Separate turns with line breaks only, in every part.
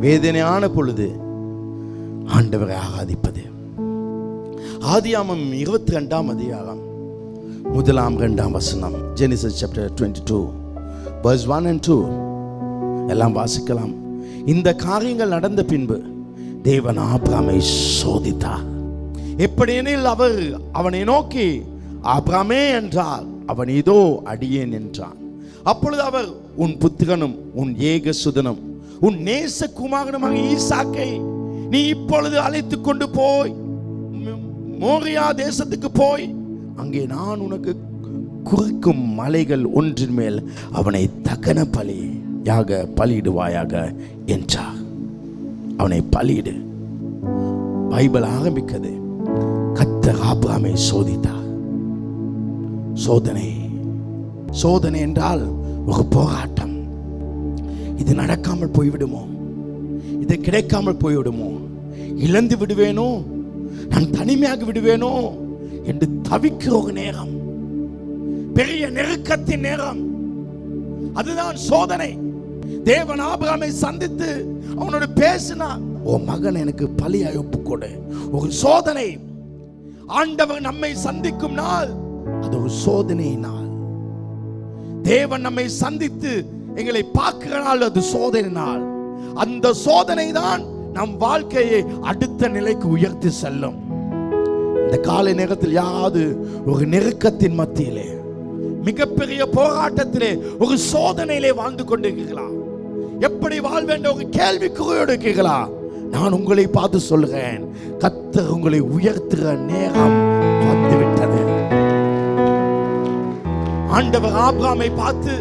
வேதனையான பொழுது ஆண்டவரை ஆராதிப்பது. ஆதியாகமம் 22ஆம் அதிகாரம் 1-2 வசனம். ஜெனிசிஸ் சாப்டர் 22 verse 1 and 2 எல்லாம் வாசிக்கலாம். இந்த காரியங்கள் நடந்த பின்பு தேவன் ஆபிரகாமை சோதித்தார். எப்படியெனில் அவர் அவனை நோக்கி, ஆபிரகாமே என்றார். அவன் இதோ அடியேன் என்றான். அப்பொழுது அவர், உன் புத்திரனும் உன் ஏகசுதனும் உன் நேசகுமாரனுமாக ஈசாக்கை நீ இப்பொழுது அழைத்து கொண்டு போய் மோரியா தேசத்துக்கு போய் அங்கே நான் உனக்கு குறிக்கும் மலைகள் ஒன்றின் மேல் அவனை தகன பலியாக பலியிடுவாயாக என்றார். அவனை பலியிடு. பைபிள் ஆரம்பிக்கிறது, கர்த்தர் ஆபிரகாமை சோதித்தார். சோதனை. சோதனை என்றால் ஒரு போராட்டம். இது நடக்காமல் போய்விடுமோ, இது கிடைக்காமல் போய்விடுமோ, இழந்து விடுவேனோ, நான் தனிமையாக விடுவேனோ என்று தவிக்கிற ஒரு நேரம், பெரிய நெருக்கத்தின் நேரம், அதுதான் சோதனை. தேவன் ஆபிரகாமை சந்தித்து அவனோடு பேசினார். உன் மகன் எனக்கு பலியாய் ஒப்புக்கொடு. ஒரு சோதனை. ஆண்டவர் நம்மை சந்திக்கும் நாள் அது ஒரு சோதனை நாள். தேவன் நம்மை சந்தித்து எங்களை பார்க்கிற நாள் அது சோதனை நாள். அந்த சோதனை தான் நம் வாழ்க்கையை அடுத்த நிலைக்கு உயர்த்தி செல்லும். இந்த காலை நேரத்தில் யாவது ஒரு நெருக்கத்தின் மத்தியிலே, மிகப்பெரிய போராட்டத்திலே, ஒரு சோதனையிலே வாழ்ந்து கொண்டிருக்கிறீர்களா? எப்படி வாழ்வேன் ஒரு கேள்விக்குறியோடு இருக்கிறீர்களா? நான் உங்களை பார்த்து சொல்கிறேன், கர்த்தர் உங்களை உயர்த்துகிற நேரம் வந்துவிட்டது. ஆண்டவர் ஆபிரகாமை பார்த்து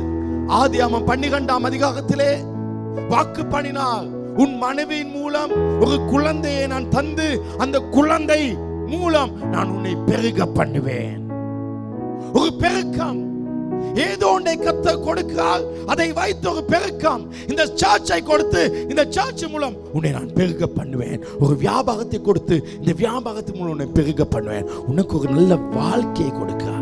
ஆதியாகமம் 12ஆம் அதிகாரத்திலே வாக்கு பண்ணினார். உன் மனைவியின் மூலம் ஒரு குழந்தையை நான் தந்து அந்த குழந்தை மூலம் நான் உன்னை பெருக பண்ணுவேன். ஒரு பெருக்கம். ஏதோ ஒன்றை கர்த்தர் கொடுக்கிறார், அதை வைத்து ஒரு பெருக்கம். இந்த சர்ச்சை கொடுத்து இந்த சர்ச் மூலம் உன்னை நான் பெருக பண்ணுவேன். ஒரு வியாபாரத்தை கொடுத்து இந்த வியாபாரத்தின் மூலம் உன்னை பெருக பண்ணுவேன். உனக்கு ஒரு நல்ல வாழ்க்கையை கொடுக்கிறார்.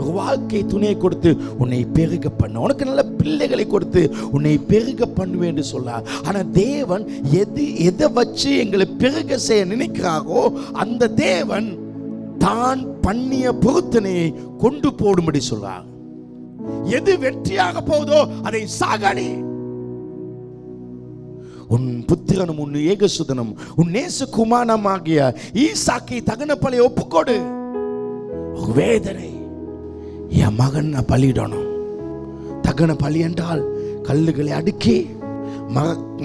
ஒரு வாழ்க்கை துணையை கொடுத்து உன்னை பெருக பண்ண, உனக்கு நல்ல பிள்ளைகளை கொடுத்து உன்னை பெருக பண்ணுவேன் என்று சொல்லார். ஆனால் தேவன் எதை வச்சு எங்களை பெருக செய்ய நினைக்கிறாரோ அந்த தேவன் தான் பண்ணிய பொருத்தனையை கொண்டு போடும்படி சொல்றார். எது வெற்றியாக போதோ அதை சாகடி. உன் புத்திரனும் உன் ஏகசுதனும் உன் நேசகுமாரனாகிய ஈசாக்கை தகன பலியை ஒப்புக்கொடு. வேதனை. என் மகன் பலியிடணும். தகன பலி என்றால் கல்லுகளை அடுக்கி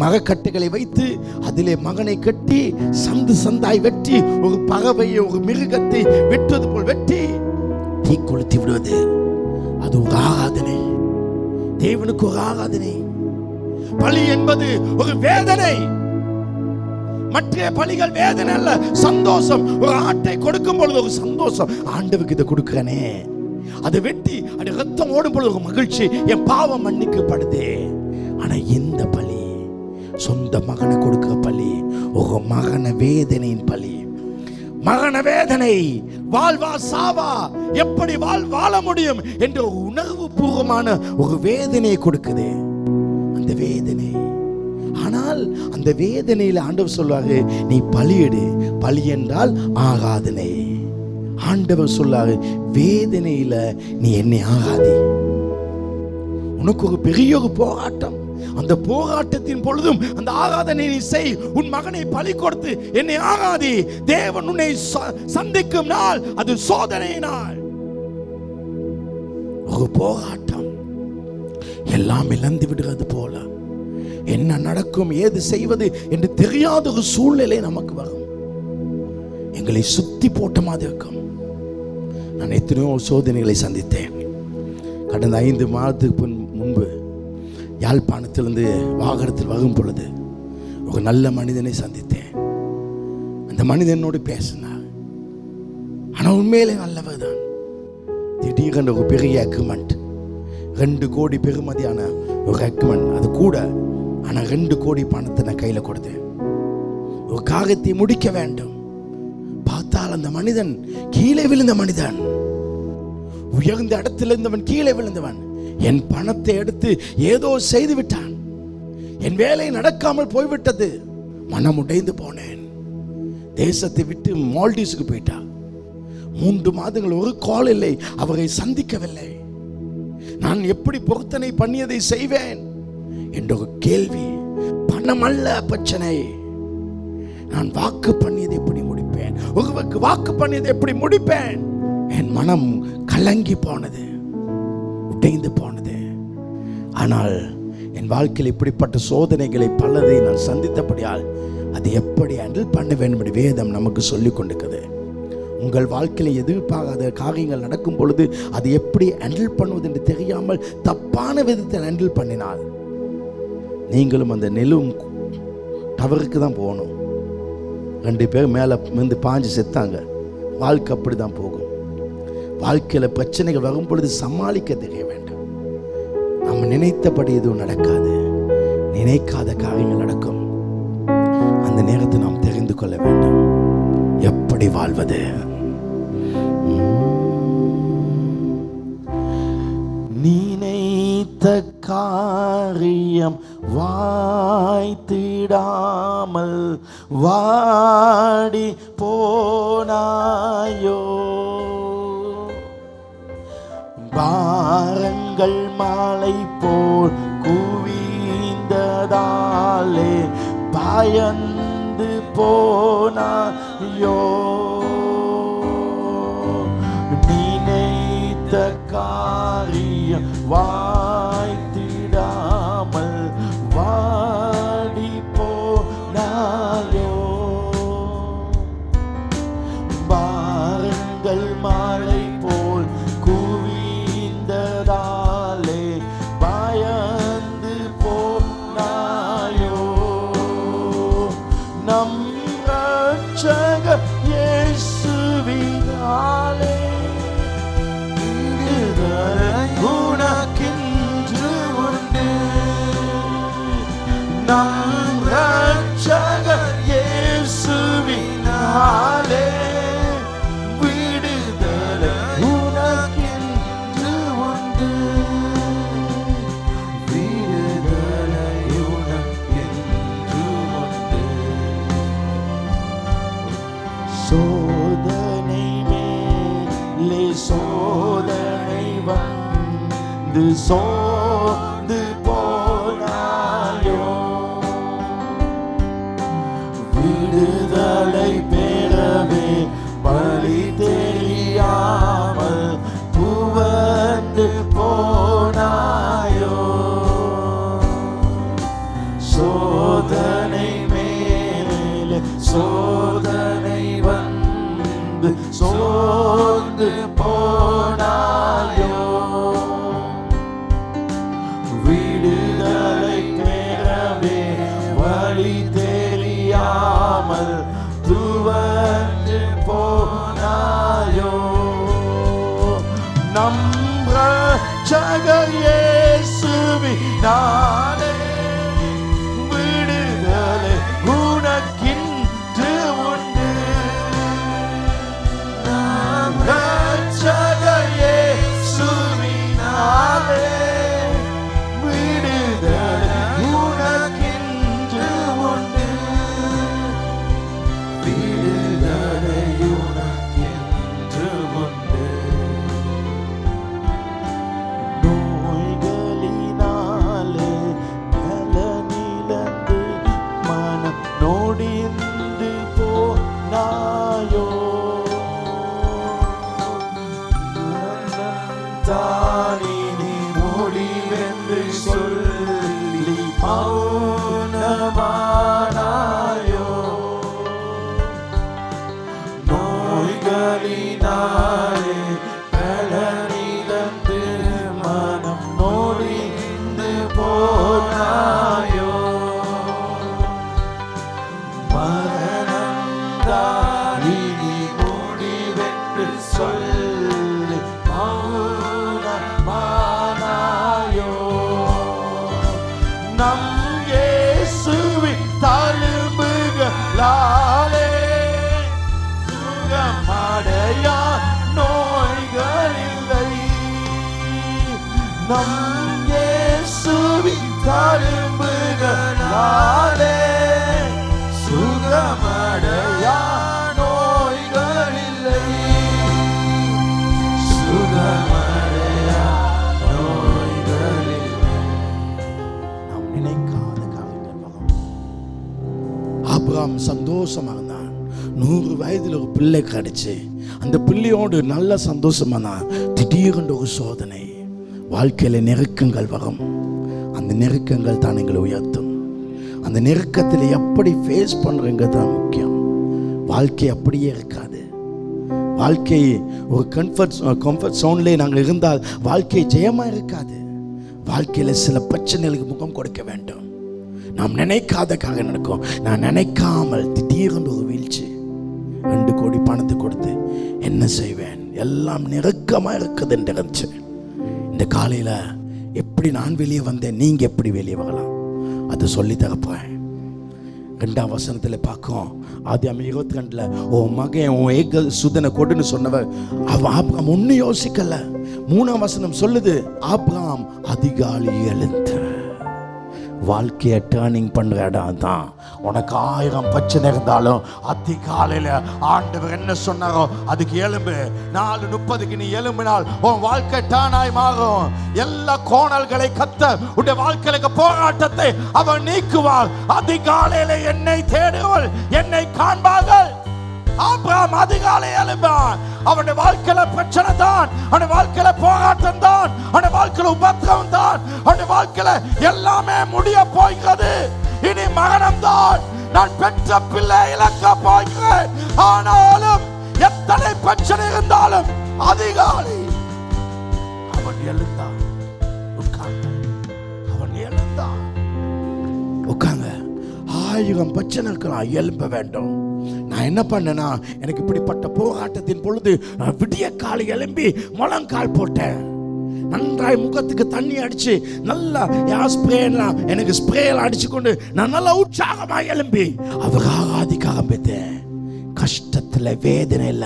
மரக்கட்டைகளை வைத்து அதிலே மகனை கட்டி சந்து சந்தாய் வெட்டி ஒரு பறவையை ஒரு மிருகத்தை வெட்டுவது போல் வெட்டி தீ கொளுத்தி விடுவது. அது ஒரு ஆராதனை. தேவனுக்கு ஒரு ஆராதனை. பலி என்பது ஒரு வேதனை. மற்ற பலிகள் வேதனை அல்ல, சந்தோஷம். ஒரு ஆட்டை கொடுக்கும் பொழுது ஒரு சந்தோஷம். ஆண்டவருக்கு இதை கொடுக்கிறனே, அதை வெட்டி அது ரத்தம் ஓடும் பொழுது ஒரு மகிழ்ச்சி, என் பாவம் மன்னிக்கப்படுதே. ஆனா இந்த பலி சொந்த மகனை கொடுக்கிற பலி, ஒரு மகன வேதனையின் பலி. மகன வேதனை. வாழ்வா சாவா, எப்படி வாழ முடியும் என்ற உணர்வு பூர்வமான ஒரு வேதனையை கொடுக்குது. அந்த வேதனை. ஆனால் அந்த வேதனையில் ஆண்டவர் சொல்வாரு, நீ பலியிடு. பலி என்றால் ஆராதனை. ஆண்டவர் சொல்லாரு, வேதனையில நீ என்னை ஆராதி. உனக்கு ஒரு பெரிய ஒரு போராட்டம். அந்த போராட்டத்தின் பொழுதும் அந்த ஆராதனை நீ செய். உன் மகனை பலி கொடுத்து என்னை ஆராதி. தேவன் உன்னை சந்திக்கும் நாள் அது சோதனை நாள். ஒரு போராட்டம். எல்லாம் இழந்து விடுறது போல, என்ன நடக்கும் ஏது செய்வது என்று தெரியாத ஒரு சூழ்நிலை நமக்கு வரும். எங்களை சுத்தி போட்ட மாதிரி இருக்கும். நான் எத்தனையோ சோதனைகளை சந்தித்தேன். கடந்த 5 மாதத்துக்கு முன்பு யாழ்ப்பாணத்திலிருந்து வாகனத்தில் வரும் பொழுது ஒரு நல்ல மனிதனை சந்தித்தேன். அந்த மனிதனோடு பேசினார். ஆனால் உண்மையிலே நல்லவர் தான். திடீரென்று ஒரு பெரிய அக்ரிமெண்ட், 2 கோடி பெறுமதியான ஒரு அக்ரிமெண்ட். அது கூட. ஆனால் 2 கோடி பணத்தை நான் கையில் கொடுத்தேன். ஒரு காரியத்தை முடிக்க வேண்டும். பார்த்தால் அந்த மனிதன் கீழே விழுந்த மனிதன். உயர்ந்த இடத்தில் இருந்தவன் கீழே விழுந்தவன். என் பணத்தை எடுத்து ஏதோ செய்து விட்டான். என் வேலை நடக்காமல் போய்விட்டது. மனம் உடைந்து போனேன். தேசத்தை விட்டு மால்டீவ்ஸுக்கு போயிட்டா. 3 மாதங்கள் ஒரு கால் இல்லை, அவரை சந்திக்கவில்லை. நான் எப்படி பொருத்தனை பண்ணியதை செய்வேன் என்ற ஒரு கேள்வி. பணம் அல்ல பிரச்சனை, நான் வாக்கு பண்ணியதை எப்படி முடிப்பேன், ஒருவருக்கு வாக்கு பண்ணியதை எப்படி முடிப்பேன். என் மனம் கலங்கி போனது, உடைந்து போனது. ஆனால் என் வாழ்க்கையில் இப்படிப்பட்ட சோதனைகளை பலதை நான் சந்தித்தபடியால் அதை எப்படி ஹேண்டில் பண்ண வேண்டும் என்று வேதம் நமக்கு சொல்லிக் கொண்டிருக்கிறது. உங்கள் வாழ்க்கையில் எதிர்பாராத காரியங்கள் நடக்கும் பொழுது அதை எப்படி ஹேண்டில் பண்ணுவது என்று தெரியாமல் தப்பான விதத்தில் ஹேண்டில் பண்ணினால் நீங்களும் அந்த நெலும் டவருக்கு தான் போகணும். 2 பேர் மேலே வந்து பாஞ்சு செத்தாங்க. வாழ்க்கை அப்படி தான் போகும். வாழ்க்கையில் பிரச்சனைகள் வரும் பொழுது சமாளிக்க தெரிய வேண்டும். நம்ம நினைத்தபடி எதுவும் நடக்காது, நினைக்காத காரியங்கள் நடக்கும். அந்த நேரத்தை நாம் தெரிந்து கொள்ள வேண்டும், எப்படி வாழ்வது. நினைத்த காரியம் வாய்த்திடாமல் வாடி போனாயோ, பாரங்கள் மாலை போல் குவிந்ததாலே பயந்து போனாயோ, நினைத்த காரியம் வாய்த்திடாமல் வாடி போனாயோ, பாரங்கள் மாலை போல் குவிந்ததாலே பயந்து போனாயோ, நம் இரட்சகர் இயேசுவினாலே உனக்கென்று உண்டு. நம் இரட்சகர் இயேசுவினாலே விடுதலை உனக்கென்று உண்டு. விடுதலை உனக்கென்று உண்டு. சோதனை மேலே சோதனை வந்து சோர்ந்து போனாயோ, விடுதலை பெறவே வழி தெரியாமல் துவண்டு போனாயோ, சோதனை மேலே சோதனை வந்து சோர்ந்து போனாயோ, விடுதலை பெறவே வழி தெரியாமல் துவண்டு போனாயோ, நம் இரட்சகர் இயேசுவினாலே விடுதலை உனக்கென்று உண்டு. நம் இரட்சகர் இயேசுவினாலே மௌனமானாயோ, நோய்களினாலே பலனிழந்து மனம் நொடிந்து போனாயோ, மரணம்தான் இனி முடிவென்று சொல்லி மௌனமானாயோ, நம் இயேசுவின் தழும்புகளாலே சுகமடையா நோய்களில்லை. நம் இயேசுவின் தழும்புகள் ஆபிரகாம் சந்தோஷமா இருந்தான். 100 வயதில் ஒரு பிள்ளை கிடைச்சு அந்த பிள்ளையோடு நல்ல சந்தோஷமா தான். திடீரென்று ஒரு சோதனை. வாழ்க்கையில நெருக்கங்கள் வரும். அந்த நெருக்கங்கள் தான் எங்களை உயர்த்தும். அந்த நெருக்கத்தில் எப்படி ஃபேஸ் பண்றீங்க தான் முக்கியம். வாழ்க்கை அப்படியே இருக்காது. வாழ்க்கை ஒரு கம்ஃபர்ட் ஜோன்லேயே நாங்கள் இருந்தால் வாழ்க்கை ஜெயமாக இருக்காது. வாழ்க்கையில் சில பிரச்சனைகளுக்கு முகம் கொடுக்க வேண்டும். நாம் நினைக்காத காரியம் நடக்கும். நான் நினைக்காமல் திடீரென்று ஒரு வீழ்ச்சி. 2 கோடி பணத்தை கொடுத்து என்ன செய்வேன், எல்லாம் நெருக்கமாக இருக்குது என்று இருந்துச்சு. இந்த காலையில் எப்படி நான் வெளியே வந்தேன், நீங்கள் எப்படி வெளியே வரலாம் அதை சொல்லி தரப்போறேன். 2ஆம் வசனத்தில் பார்க்கும். ஆதியாகமம் 22 உன் மகன் உன் ஏக சுதனை கொடுன்னு சொன்னவர் ஆபிரகாம் ஒன்றும் யோசிக்கல. 3ஆம் வசனம் சொல்லுது, ஆபிரகாம் அதிகாலை எழுந்த. வாழ்க்கையை டேர்னிங் பண்ணுற இடம் தான். உனக்கு 1000 பிரச்சனை இருந்தாலும் அதிகாலையில் ஆண்டவர் என்ன சொன்னாரோ அதுக்கு எழும்பு. 4:30 நீ எழும்பினால் உன் வாழ்க்கை டேர்னாய் மாறும். எல்லா கோணல்களை கர்த்தர் உடைய வாழ்க்கையில போராட்டத்தை அவர் நீக்குவார். அதிகாலையில் என்னை தேடுவள் என்னை காண்பார்கள். ஆபிரகாம் அதிகாலை எழும்பான். அவனுடைய வாழ்க்கையில பிரச்சனை தான், அவனுடைய வாழ்க்கையில போராட்டம் தான், அவனுடைய வாழ்க்கையில உபத்திரவம் தான், அவனுடைய வாழ்க்கையில எல்லாமே முடிய போகிறது. இனி மரணம் தான். நான் பெற்ற பிள்ளை இழக்க போகிறேன். ஆனாலும் எத்தனை பிரச்சனை இருந்தாலும் அதிகாலை அவன் எழுந்தான். அவன் எழுந்தான். உட்காங்க. 1000 பிரச்சனை இருக்கலாம், எழும்ப வேண்டும். நான் என்ன பண்ணேன்னா, எனக்கு இப்படிப்பட்ட போராட்டத்தின் பொழுது விடிய காலை எழும்பி முழங்கால் போட்டேன். நன்றாய் முகத்துக்கு தண்ணி அடிச்சு நல்லா ஸ்ப்ரேலாம் எனக்கு ஸ்ப்ரேலாம் அடிச்சு கொண்டு நான் நல்லா உற்சாகமாக எழும்பி அவர் ஆராதிக்க ஆரம்பித்தேன். கஷ்டத்துல வேதனையில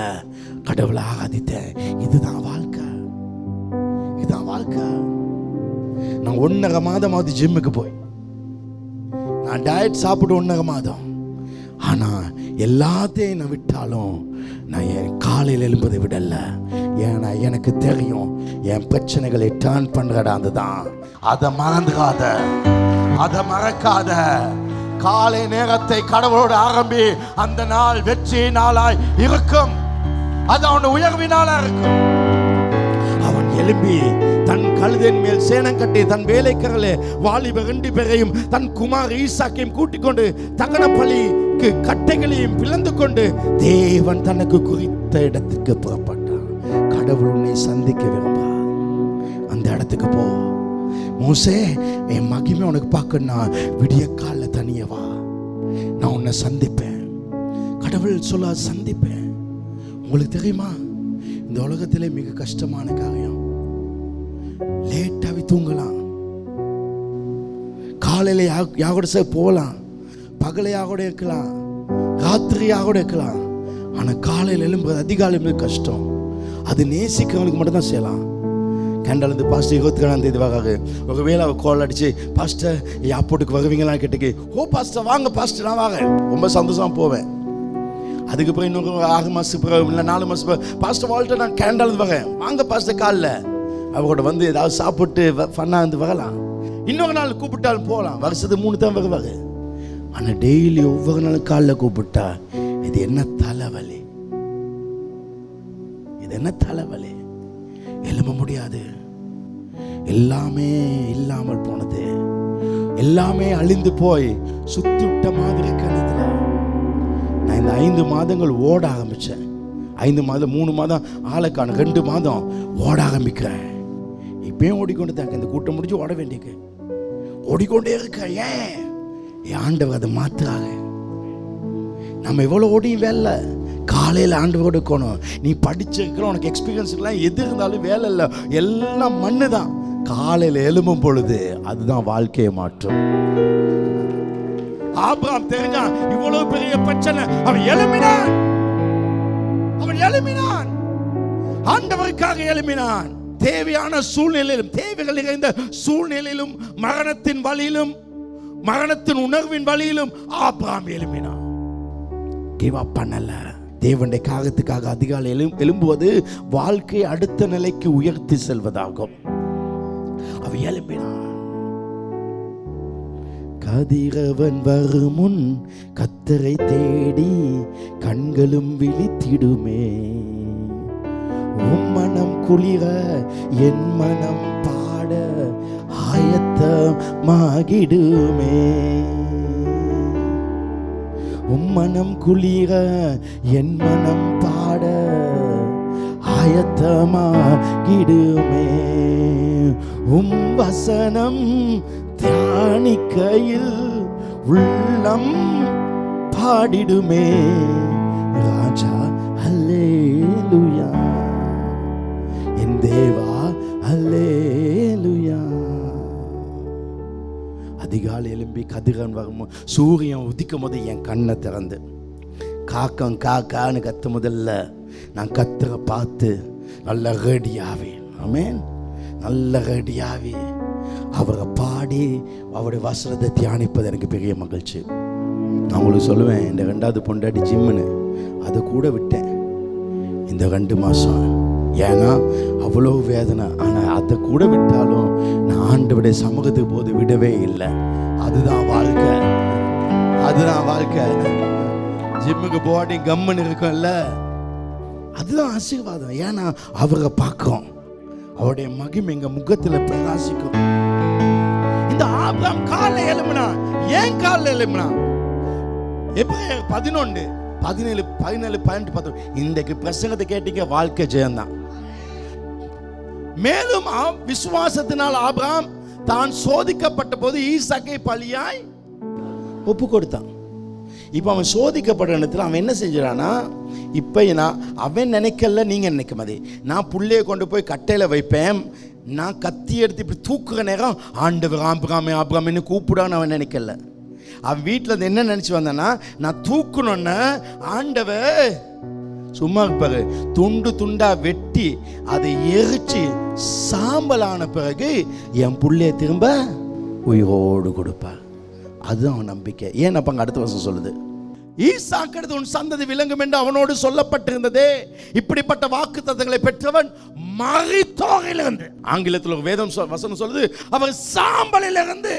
கடவுளை ஆராதித்தேன். இதுதான் வாழ்க்கை, இதுதான் வாழ்க்கை. நான் 1.5 மாதமாவது ஜிம்முக்கு போய் நான் டயட் சாப்பிட்டு 1.5 மாதம். ஆனால் எல்லாத்தையும் நான் விட்டாலும் நான் என் காலையில் எழும்பதை விடல. ஏன்னா எனக்கு தெரியும் என் பிரச்சனைகளை டர்ன் பண்ணுறடா. அதுதான். அதை மறந்துக்காத, அதை மறக்காத. காலை நேரத்தை கடவுளோடு ஆரம்பி. அந்த நாள் வெற்றி நாளாய் இருக்கும். அது அவன் உயர்வினால இருக்கும். அவன் எழும்பி தன் கழுதையின் மேல் சேனம் கட்டி தன் வேலைக்காரர்களே வாலிப 2 பேரையும் தன் குமார் ஈசாக்கையும் கூட்டிக் கொண்டு தகன பலிக்கு கட்டைகளையும் பிளந்து கொண்டு தேவன் தனக்கு குறித்த இடத்துக்கு புறப்பட்டான். கடவுள் உன்னை சந்திக்க விரும்புகிறார். அந்த இடத்துக்கு போ. மோசே, என் மகிமை உனக்கு பார்க்கணும்னா விடிய காலில் தனியே வா, நான் உன்னை சந்திப்பேன். கடவுள் சொல்ல சந்திப்பேன். உங்களுக்கு தெரியுமா, இந்த உலகத்திலே மிக கஷ்டமான காரியம் லேட்டாகவே தூங்கலாம். காலையில் யாகோட போகலாம், பகலை யாகோட இருக்கலாம், ராத்திரி யாகோட இருக்கலாம். ஆனால் காலையில் எழும்புறது அதிகாலை கஷ்டம். அது நேசிக்கிறவங்களுக்கு மட்டும்தான் செய்யலாம். கேண்டாலேருந்து பாஸ்டர் 27ஆம் வராது. ஒரு வேளை கால் அடிச்சு, பாஸ்டர் ஏர்போர்ட்டுக்கு வருவீங்களான்னு கேட்டுக்கு, ஓ பாஸ்டர் வாங்க பாஸ்டர் நான் வாங்க, ரொம்ப சந்தோஷமாக போவேன். அதுக்கப்புறம் இன்னொரு 6 மாதத்துக்கு பிறகு இல்லை 4 மாதத்துக்கு பிறகு, பாஸ்டர் வாழ்ட்டு நான் கேண்டாலேருந்து வரேன், வாங்க பாஸ்டர் காலில் அவரோட வந்து ஏதாவது சாப்பிட்டு ஃபன்னாக வந்து வரலாம். இன்னொரு நாள் கூப்பிட்டாலும் போகலாம். வருஷத்துக்கு 3 தான் வருவாங்க. ஆனால் டெய்லி ஒவ்வொரு நாளும் காலில் கூப்பிட்டா இது என்ன தலைவலி, இது என்ன தலைவலி. எழும்ப முடியாது. எல்லாமே இல்லாமல் போனது, எல்லாமே அழிந்து போய் சுத்தி விட்ட மாதிரி கணத்துல நான் இந்த 5 மாதங்கள் ஓட ஆரம்பிச்சேன். 5 மாதம் 3 மாதம் ஆளுக்கான 2 மாதம் ஓட ஆரம்பிக்கிறேன். இப்பயும் ஓடிக்கொண்டு தாங்க. இந்த கூட்டம் முடிச்சு ஓட வேண்டியது ஓடிக்கொண்டே இருக்க. ஏன் ஆண்டவர் அதை மாத்துறாங்க. நம்ம எவ்வளோ ஓடியும் வேலை. காலையில் ஆண்டவரோடு இருக்கணும். நீ படிச்சிருக்கிற உனக்கு எக்ஸ்பீரியன்ஸ் எல்லாம் எது இருந்தாலும் வேலை இல்லை, எல்லாம் மண்ணு தான். காலையில் எழும்பும் பொழுது அதுதான் வாழ்க்கையை மாற்றும். ஆபிரகாம் தெரிஞ்சான் இவ்வளவு பெரிய பிரச்சனை, அவன் எழும்பினான். அவன் எழும்பினான், ஆண்டவருக்காக எழும்பினான். தேவையான சூழ்நிலையிலும், தேவைகள் நிறைந்த சூழ்நிலையிலும், மரணத்தின் வழியிலும், மரணத்தின் உணர்வின் வழியிலும் ஆபிரகாம் எழும்பினான். கிவ் அப் பண்ணல. தேவனுடைய காகத்துக்காக அதிகாலை எழும்புவது வாழ்க்கையை அடுத்த நிலைக்கு உயர்த்தி செல்வதாகும். அவன் எழும்பினான். கதிரவன் வருமுன் கத்தரை தேடி கண்களும் விழித்திடுமே. மனம் குளிர என் மனம் பாட ஆயத்தமாகிடுமே. மனம் குளிர என் மனம் பாட ஆயத்தமாகிடுமே. வசனம் தியானிக்கையில் உள்ளம் பாடிடுமே. ராஜா அல்லேலூயா, என் தேவா அல்லேலூயா. அதிகாலை எழும்பி கதிரவன் வரும், சூரியன் உதிக்கும் போது என் கண்ணை திறந்து காக்கம் காக்கான்னு கத்து முதல்ல நான் கத்துற பார்த்து நல்ல ரெடியாவே, ஆமென், நல்ல ரெடியாவே அவரை பாடி அவருடைய வசனத்தை தியானிப்பது எனக்கு பெரிய மகிழ்ச்சி. நான் உங்களுக்கு சொல்லுவேன், இந்த 2வது பொண்டாட்டி ஜிம்முன்னு அதை கூட விட்டேன் இந்த 2 மாதம். ஏன்னா அவ்வளோ வேதனை. ஆனால் அதை கூட விட்டாலும் நான் ஆண்டவருடைய சமூகத்துக்கு போது விடவே இல்லை. அதுதான் வாழ்க்கை, அதுதான் வாழ்க்கை. ஜிம்முக்கு போட்டி கம்முன்னு இருக்கும்ல, அதுதான் ஆசீர்வாதம். ஏன்னா அவரை பார்க்கிறோம், அவருடைய மகிமை எங்க முகத்தில் பிரகாசிக்கும். இந்த ஆபிரகாம் காலைல எழும்பினா, ஏன் காலைல எழும்பினா? எபிரேயர் 11, 17, 18, 19 இன்றைக்கு பிரசங்கத்தை கேட்டீங்க, வாழ்க்கை ஜெயம்தான். மேலும் விசுவாசத்தினால் ஆபிரகாம் தான் சோதிக்கப்பட்ட போது ஈசாக்கை பலியாய் ஒப்பு கொடுத்தான். இப்போ அவன் சோதிக்கப்பட்ட இடத்துல அவன் என்ன செஞ்சானா, இப்போ அவன் நினைக்கல, நீங்கள் நினைக்க மாதிரி நான் புள்ளையை கொண்டு போய் கட்டையில் வைப்பேன், நான் கத்தி எடுத்து இப்படி தூக்குற நேரம் ஆண்டவர் ஆபிரகாமே ஆபிரகாமின்னு கூப்பிடான்னு அவன் நினைக்கல. அவன் வீட்டில் என்ன நினச்சி வந்தானா, நான் தூக்கணுன்னு ஆண்டவர் சும்மா இருப்பாரு, துண்டு துண்டா வெட்டி அதை எரிச்சு சாம்பலான பிறகு என் புள்ளைய திரும்ப உயிரோடு கொடுப்பார். அதுதான் அவன் நம்பிக்கை. ஏன் அப்ப அங்க அடுத்த வருஷம் சொல்லுது, ஈசாக்கெடுத்து உன் சந்ததி விளங்கும் என்று அவனோடு சொல்லப்பட்டிருந்ததே. இப்படிப்பட்ட வாக்குத்தத்தங்களை பெற்றவன் மரித்தோரிலிருந்து, ஆங்கிலத்தில் ஒரு வேதம் வசனம் சொல்லுது, அவர் சாம்பலிலிருந்து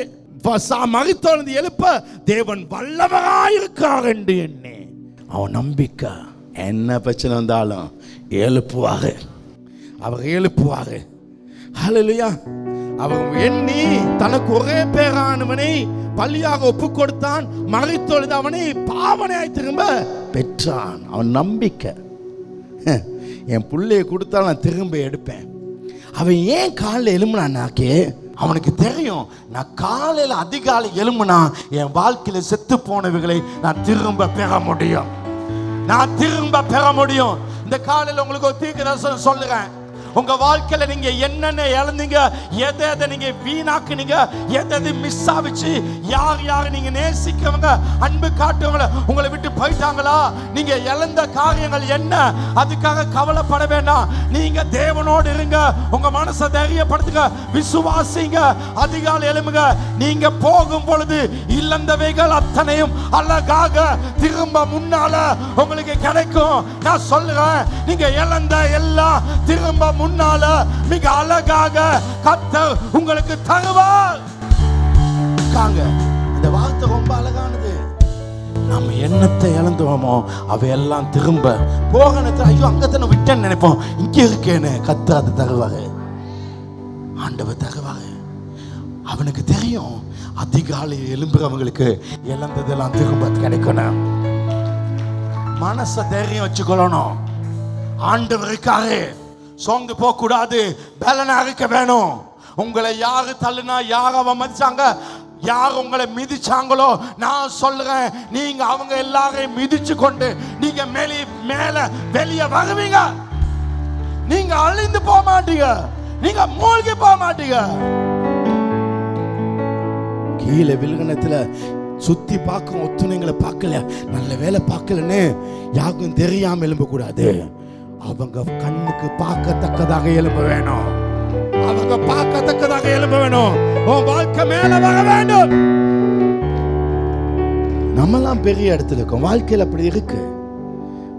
மரித்தோரிலிருந்து எழுப்ப தேவன் வல்லவராயிருக்கார் என்று எண்ணே. அவன் நம்பிக்கை, என்ன பிரச்சனை வந்தாலும் எழுப்புவாங்க, அவர் எழுப்புவாங்க. ஹல்லேலூயா. அவர் எண்ணி தனக்கு ஒரே பேரானவனை பலியாக ஒப்பு கொடுத்தான், மரித்தொழுது அவனை பாவனையாய் திரும்ப பெற்றான். அவன் நம்பிக்கை, என் பிள்ளையை கொடுத்தா நான் திரும்ப எடுப்பேன். அவன் ஏன் காலையில் எழும்புனாக்கே, அவனுக்கு தெரியும், நான் காலையில் அதிகாலை எழும்புனா என் வாழ்க்கையில் செத்து போனவைகளை நான் திரும்ப பெற முடியும், நான் திரும்ப பெற முடியும். இந்த காலையில் உங்களுக்கு ஒரு தீர்க்கதரிசனம் சொல்லுறேன். உங்க வாழ்க்கையில நீங்க என்னென்ன இழந்தீங்க, எதை எதை நீங்க வீணாக்குனீங்க, எதை மிஸ் ஆவிச்சு, யார் நீங்க நேசிக்கிறவங்க, அன்பு காட்டுறவங்க உங்களை விட்டு போயிட்டாங்களா, நீங்க இழந்த காரியங்கள் என்ன, அதுக்காக கவலைப்பட வேண்டாம். நீங்க தேவனோடு இருங்க, உங்க மனசை தைரியப்படுத்துங்க, விசுவாசிங்க, அதிகாலை எழும்புங்க. நீங்க போகும் பொழுது இழந்தவைகள் அத்தனையும் அழகாக திரும்ப முன்னால உங்களுக்கு கிடைக்கும். நான் சொல்லுறேன், நீங்க இழந்த எல்லாம் திரும்ப முன்னால மிக அழகாக கர்த்தர் உங்களுக்கு தருவார். இந்த வார்த்தை ரொம்ப அழகானது. நம்ம எண்ணத்தை இழந்தோமோ அவையெல்லாம் திரும்ப போகணும். ஐயோ அங்கத்தான விட்டேன்னு நினைப்போம், இங்க இருக்கேன்னு கர்த்தர் அதை தருவாரு, ஆண்டவர் தருவாரு. அவனுக்கு தெரியும், அதிகாலை எழும்புறவங்களுக்கு இழந்ததெல்லாம் திரும்ப கிடைக்கணும். மனசை தைரியம் வச்சுக்கொள்ளணும். ஆண்டவருக்காக சோர்ந்து போக கூடாது, பலனா இருக்க வேணும். உங்களை யாரு தள்ளுனா, யார் அவமதிச்சாங்க, யார் உங்களை மிதிச்சாங்களோ, நான் சொல்றேன், நீங்க அவங்க எல்லாரையும் மிதிச்சு கொண்டு நீங்க மேல வெளியே வருவீங்க. நீங்க அழிந்து போக மாட்டீங்க, நீங்க மூழ்கி போக மாட்டீங்க. கீழே விழுகணத்துல சுத்தி பார்க்க ஒத்துணைங்களை பார்க்கல, நல்ல வேலை பார்க்கலன்னு யாருக்கும் தெரியாம எழும்ப கூடாது. அவங்க கண்ணுக்கு பார்க்கத்தக்கதாக எழும்ப வேணும், அவங்க பார்க்கத்தக்கதாக எழும்ப வேணும். உன் வாழ்க்கை மேல வர வேண்டும். நம்மெல்லாம் பெரிய இடத்துல இருக்கோம், வாழ்க்கையில் அப்படி இருக்கு.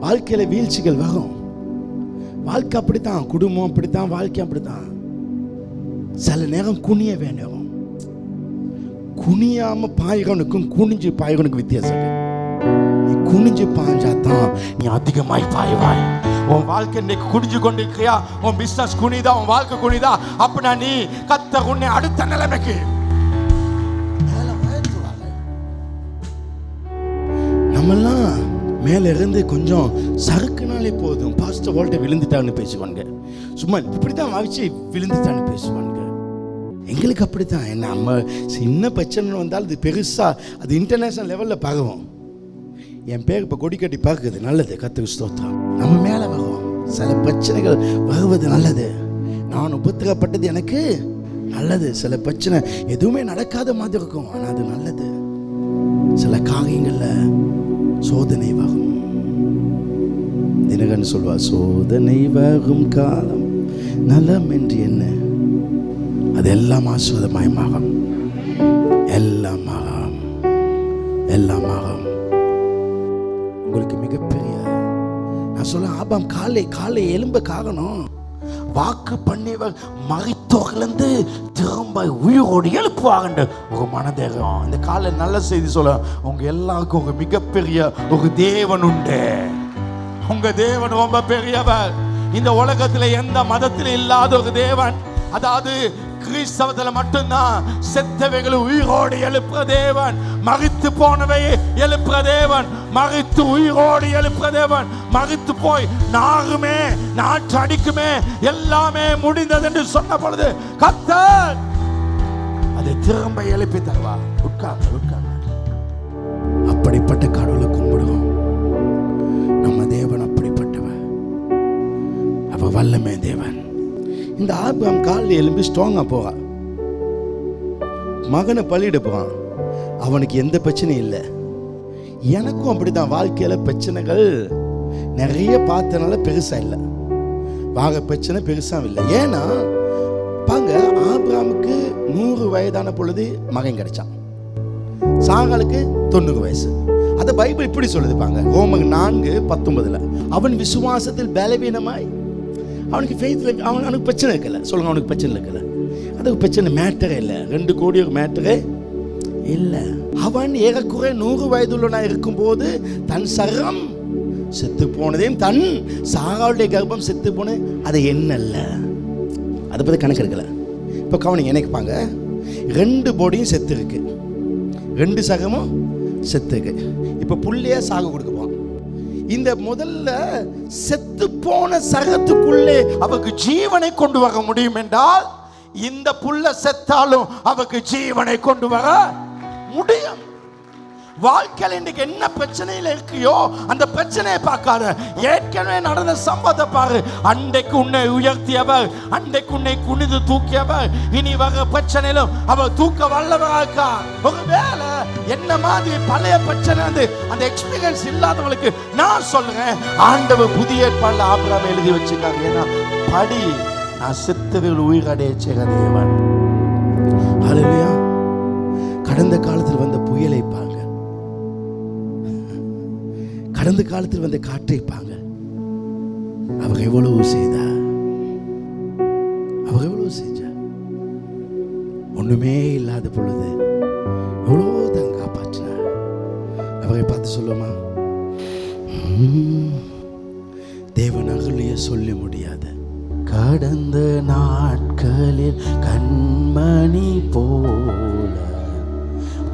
வாழ்க்கையில வீழ்ச்சிகள் வரும், வாழ்க்கை அப்படித்தான், குடும்பம் அப்படித்தான், வாழ்க்கை அப்படித்தான். சில நேரம் குனிய வேணும், குனியாம பாய்கனுக்கும் குனிஞ்சு பாய்கனுக்கும் வித்தியாசம். நீ குனிஞ்சு பாய்ஞ்சாதான் நீ அதிகமாய் பாய்வாய். உன் வாழ்க்கை இன்னைக்கு குனிஞ்சு கொண்டிருக்கியா? உன் பிசினஸ் குனிதா, உன் வாழ்க்கை குனிதா, அப்படின்னா நீ கர்த்தர் உன்னை அடுத்த நிலைமைக்கு நம்மெல்லாம் மேல இருந்து கொஞ்சம் சறுக்குனாலே போதும், பாஸ்டர் வோல்ட்ட விழுந்துட்டான்னு பேசுவாங்க. சும்மா இப்படித்தான் வாவிச்சு விழுந்துட்டான்னு பேசுவாங்க. எங்களுக்கு அப்படித்தான். நம்ம சின்ன பிரச்சனை வந்தால் அது பெருசா அது இன்டர்நேஷனல் லெவலில் பரவும். என் பேர் இப்போ கொடி கட்டி பார்க்குது, நல்லது, கர்த்தருக்கு ஸ்தோத்திரம். நம்ம மேலே வரும் சில பிரச்சனைகள் வருவது நல்லது. நான் உபத்திரப்பட்டது எனக்கு நல்லது. சில பிரச்சனை எதுவுமே நடக்காத மாதிரி இருக்கும், ஆனால் அது நல்லது. சில காரியங்களில் சோதனை வரும். தினகரன் சொல்வா, சோதனை வரும் காலம் நலம் என்று என்ன, அது எல்லாம் ஆசீர்வாதமயமாகும். எல்லாம் ஆகும், எல்லாம் ஆகும். உங்களுக்கு மிகப்பெரிய நான் சொல்ல ஆபாம் காலை எலும்ப காரணம் வாக்கு பண்ணியவர் மரித்தோர்லேருந்து திரும்ப உயிரோடு எழுப்புவாங்க ஒரு மனதேகம். இந்த காலை நல்ல செய்தி சொல்ல, உங்க எல்லாருக்கும் ஒரு மிகப்பெரிய ஒரு தேவன் உண்டு. உங்க தேவன் ரொம்ப பெரியவர். இந்த உலகத்துல எந்த மதத்தில் இல்லாத ஒரு தேவன். அதாவது கிறிஸ்தவத்துல மட்டும்தான் செத்தவைகளை உயிரோடு எழுப்புற தேவன், மரித்து போனவை எழுப்புற தேவன், மரித்து உயிரோடு எழுப்புற தேவன். மரித்து போய் நாகுமே நாற்று அடிக்குமே எல்லாமே முடிந்தது என்று சொன்ன பொழுது கர்த்தர் அதை திரும்ப எழுப்பி தருவார். உட்கார்ந்து அப்படிப்பட்ட கடவுளை கும்பிடுவோம். நம்ம தேவன் அப்படிப்பட்டவர், அவர் வல்லமே தேவன். இந்த ஆபிரகாம் காலையில் எழும்பி ஸ்ட்ராங்கா போவான், மகனை பள்ளியிட போவான். அவனுக்கு எந்த பிரச்சனையும் இல்லை. எனக்கும் அப்படிதான். வாழ்க்கையில பிரச்சனைகள் நிறைய பார்த்தனால பெருசா இல்லை, வாக பிரச்சனை பெருசா இல்லை. ஏன்னா பாங்க, ஆபிரகாமுக்கு 100 வயதான பொழுது மகன் கிடைச்சான், சாகாலுக்கு 90 வயசு. அதை பைபிள் இப்படி சொல்லுது பாங்க, ரோமர் 4:19. அவன் விசுவாசத்தில் பலவீனமாய், அவனுக்கு ஃபெய்த்தில் அவனுக்கு பிரச்சனை இருக்கல. சொல்லுங்க, அவனுக்கு பிரச்சனை இருக்கல, அதுக்கு பிரச்சனை மேட்டரே இல்லை. 2 கோடி ஒரு மேட்டரே இல்லை. அவன் ஏறக்குறை 100 வயதுள்ளனா இருக்கும்போது தன் சரம் செத்து போனதையும் தன் சாகாவுடைய கர்ப்பம் செத்து போன அதை என்னல்ல, அதை பற்றி கணக்கு எடுக்கல. இப்போ கவனிங்க, நினைப்பாங்க 2 பாடியும் செத்து இருக்கு, 2 சகமும் செத்து இருக்கு. இப்போ புள்ளையா சாக கொடுக்குவான். இந்த முதல்ல செத்து போன சகத்துக்குள்ளே அவருக்கு ஜீவனை கொண்டு வர முடியும் என்றால், இந்த புள்ள செத்தாலும் அவருக்கு ஜீவனை கொண்டு வர முடியும். வாழ்க்கையில் இன்றைக்கு என்ன பிரச்சனையில் இருக்கியோ அந்த பிரச்சனையை பார்க்காத, ஏற்கனவே நடந்த சம்பவத்தை பாரு. அன்றைக்கு உன்னை உயர்த்தியவர், அன்றைக்கு உன்னை குனிது தூக்கியவர், இனி வர பிரச்சனையிலும் அவர் தூக்க வல்லவராக. ஒருவேளை என்ன மாதிரி பழைய பிரச்சனை அந்த எக்ஸ்பீரியன்ஸ் இல்லாதவங்களுக்கு நான் சொல்றேன், ஆண்டவர் புதிய ஏற்பாடுல ஆபிரகாம் எழுதி வச்சிருக்காங்க. ஏன்னா படி, நான் செத்தவர்கள் உயிரடைய செய்கிற தேவன். ஹல்லேலூயா. கடந்த காலத்தில் வந்த புயலை பாங்க, கடந்த காலத்தில் வந்த காற்றை பாங்க. அவர் எவ்வளவு செய்தார், அவர் எவ்வளவு செஞ்சார். ஒண்ணுமே இல்லாத பொழுது எவ்வளோ தான் காப்பாற்றினார். அவரை பார்த்து சொல்லுமா, தேவன் அருளிய சொல்ல முடியாது. கடந்த நாட்களில் கண்மணி போல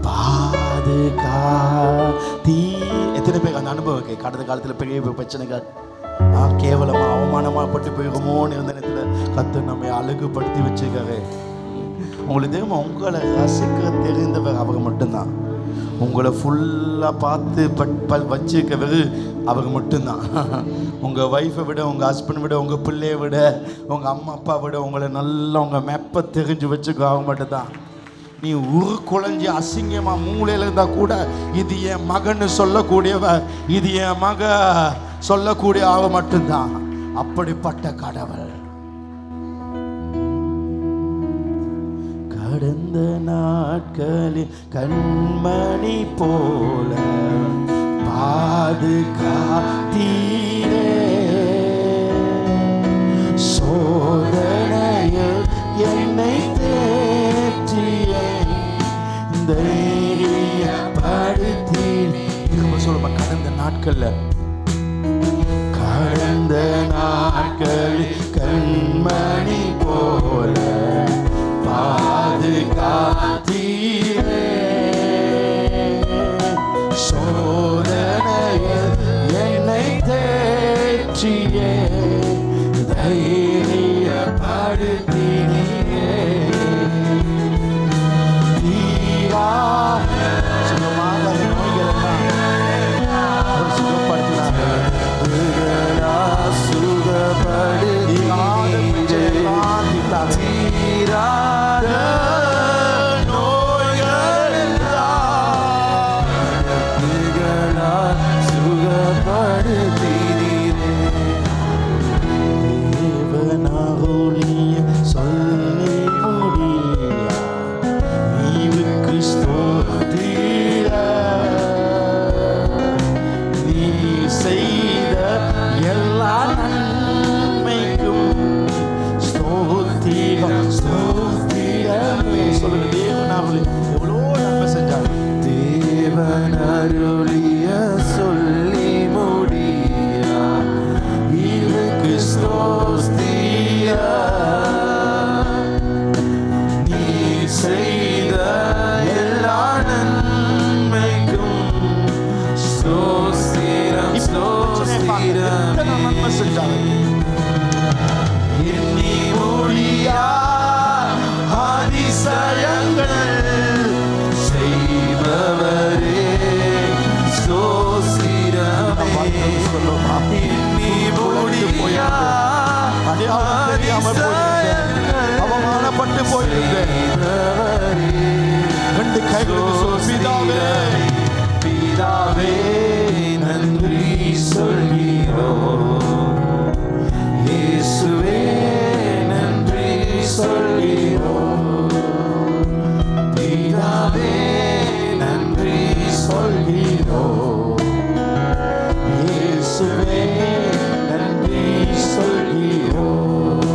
பாதுகாத்தீ. எத்தனை பேர் அந்த அனுபவம் இருக்கு? கடந்த காலத்தில் பெரிய பிரச்சனைகள், கேவலமா அவமானமா பட்டு போயிருமோன்னு இருந்த நேரத்தில் கர்த்தர் நம்மை அழகுபடுத்தி வச்சிருக்காரு. உங்களுக்கு தெரியுமா, உங்களை ரசிக்க தெரிந்தவர் அவர் மட்டும்தான். உங்களை ஃபுல்லாக பார்த்து வச்சுக்கவர் அவர் மட்டும்தான். உங்கள் ஒய்ஃபை விட, உங்கள் ஹஸ்பண்ட் விட, உங்கள் பிள்ளையை விட, உங்கள் அம்மா அப்பா விட உங்களை நல்லா உங்கள் மெப்பை தெரிஞ்சு வச்சுக்க அவங்க மட்டும்தான். நீ குழஞ்சி அசிங்கமா மூளையில இருந்தா கூட இது என் மகன்னு சொல்லக்கூடியவர், இது என் மக சொல்லக்கூடிய அவ மட்டும்தான். அப்படிப்பட்ட கடவுள். கடந்த நாட்களில் கண்மணி போல பாதுகாத்தீரே, சோதனையில் என்னை தேற்றிய இந்த நாட்கள்ல கடந்த நாட்கள் கண்மணி போல பாதுகாத்தீரே, சோதனையில் என்னை தேற்றியே தைரியப்படுத்தினீரே. தீராத சுகமாக நோய்களெல்லாம் சுகப்படுத்தினாங்க. தீராத நோய்களெல்லாம் சுகப்படுத்தினீரே. தேவனாருளிய சொல்லி முடியா நீவுக்கு ஸ்தோத்திர, நீ செய்த எல்லா நன்மைக்கும் ஸ்தோத்திரம் ஸ்தோத்திரமே. சொல்லுங்க, தேவனாருளி எவ்வளோ நன்மை செஞ்சாங்க. தேவனாருளிய சொல்லி முடியா நீவுக்கு ஸ்தோத்திர, நீ செய்த எல்லா நன்மைக்கும் ஸ்தோத்திரம் ஸ்தோத்திரம். நன்மை செஞ்சாங்க. எண்ணி முடியா அதிசயங்கள் செய்பவரே ஸ்தோத்திரமே. எண்ணி முடியா அவமானப்பட்டு போயிருந்தேன். ரெண்டு கைகளுக்கு பிதாவே பிதாவே நன்றி சொல்கிறோம், இயேசுவே நன்றி சொல்கிறோம், பிதாவே நன்றி சொல்கிறோம், இயேசுவே நன்றி சொல்கிறோம்.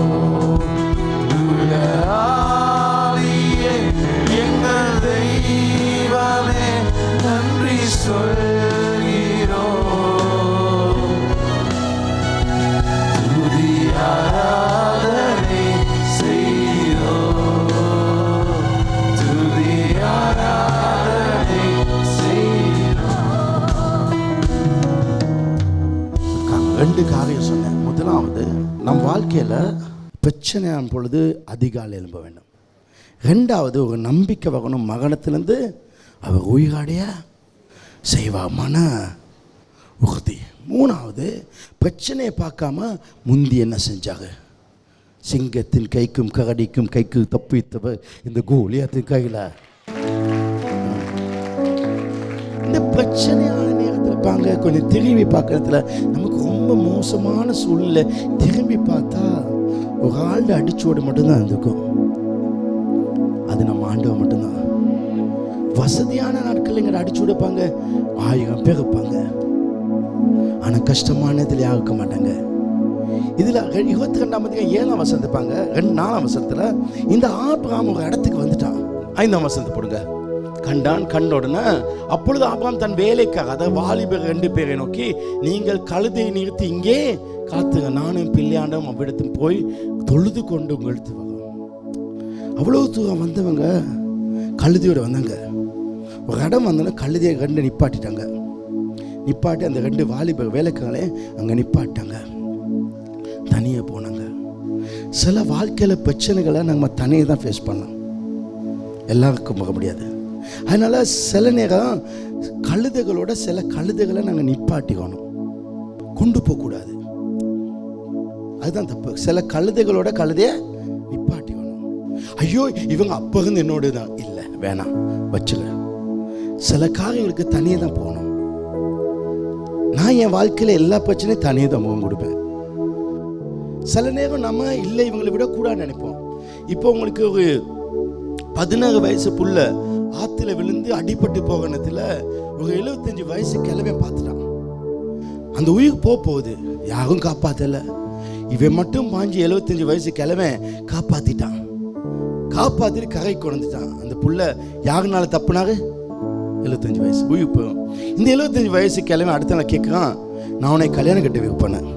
தூய ஆவியே எங்கள் தெய்வமே நன்றி சொல்கிறோம். துதி ஆராதனை செய்கிறோம், துதி ஆராதனை செய்கிறோம். ரெண்டு காரியம் சொன்னேன். முதலாவது, நம் வாழ்க்கையில் பிரச்சனையான பொழுது அதிகாலை எழும்ப வேண்டும். ரெண்டாவது, ஒரு நம்பிக்கை வரணும், மகனத்திலேருந்து அவர் உயிராடைய செய்வா மன உறுதி. மூணாவது, பிரச்சனையை பார்க்காம முந்தி என்ன செஞ்சாங்க. சிங்கத்தின் கைக்கும் கரடிக்கும் கைக்கு தப்பித்தவர் இந்த கோலியாத்தின் கையில். இந்த பிரச்சனையான நேரத்தில் பாங்க கொஞ்சம் திரும்பி பார்க்கறதுல நமக்கு ரொம்ப மோசமான சூழ்நிலை. திரும்பி பார்த்தா ஒரு ஆள் அடிச்சோடு மட்டும்தான் இருந்திருக்கும். அது நம்ம ஆண்டவன் மட்டும்தான். வசதியான நாட்கள் எங்களை அடிச்சு விடுப்பாங்க, 1000 பேர் இருப்பாங்க. ஆனால் கஷ்டமானதில் யாரும் இருக்க மாட்டாங்க. இதில் 22ஆம் அதிகாரம் 7ஆம் வசனத்தை பாங்க. 4ஆம் வசனத்தில் இந்த ஆபிரகாம் ஒரு இடத்துக்கு வந்துட்டான். 5ஆம் வசனத்தை போடுங்க. கண்டான், கண்ட உடனே அப்பொழுது ஆபிரகாம் தன் வேலைக்காக, அதாவது வாலிபர் 2 பேரை நோக்கி, நீங்கள் கழுதையை நிறுத்தி இங்கே காத்துங்க, நானும் பிள்ளையாண்டும் அவ்விடத்து போய் தொழுது கொண்டு உங்களுக்கு வரும். அவ்வளோ தூரம் வந்தவங்க கழுதையோடு வந்தாங்க. ஒரு இடம் வந்தோன்னா கழுதையை 2 நிப்பாட்டிட்டாங்க. நிப்பாட்டி அந்த 2 வாலிபர் வேலைக்காரங்களே அங்கே நிப்பாட்டாங்க. தனியாக போனாங்க. சில வாழ்க்கையில் பிரச்சனைகளை நம்ம தனியாக தான் ஃபேஸ் பண்ணோம், எல்லாருக்கும் போக முடியாது. அதனால் சில நேரம் கழுதைகளோட சில கழுதைகளை நாங்கள் நிப்பாட்டிக்கணும், கொண்டு போகக்கூடாது. அதுதான் தப்பு. சில கழுதைகளோட கழுதையை நிப்பாட்டிக்கணும். ஐயோ இவங்க அப்போ இருந்து என்னோட தான் இல்லை, வேணாம் வச்சுக்க. சில காரியங்களுக்கு தனியாக தான் போகணும். நான் என் வாழ்க்கையில் எல்லா பிரச்சனையும் தனியாக தான் முகம் கொடுப்பேன். சில நேரம் நம்ம இல்லை இவங்களை விடக்கூடாதுன்னு நினைப்போம். இப்போ உங்களுக்கு ஒரு 16 வயசு புள்ள ஆற்றுல விழுந்து அடிபட்டு போகணத்தில் ஒரு 75 வயசு கிழவன் பார்த்துட்டான். அந்த உயிர் போகுது, யாரும் காப்பாற்றலை. இவன் மட்டும் பாஞ்சு 75 வயசு கிழவன் காப்பாற்றிட்டான். காப்பாற்றிட்டு கரை கொண்டுட்டான். அந்த புள்ள யாருனால தப்புனாரு? 75 வயசு உயிர் போகும். இந்த 75 வயசு கிழமை அடுத்த நாள் கேட்குறான், நான் உன்னை கல்யாணம் கட்டி வைப்பேன்.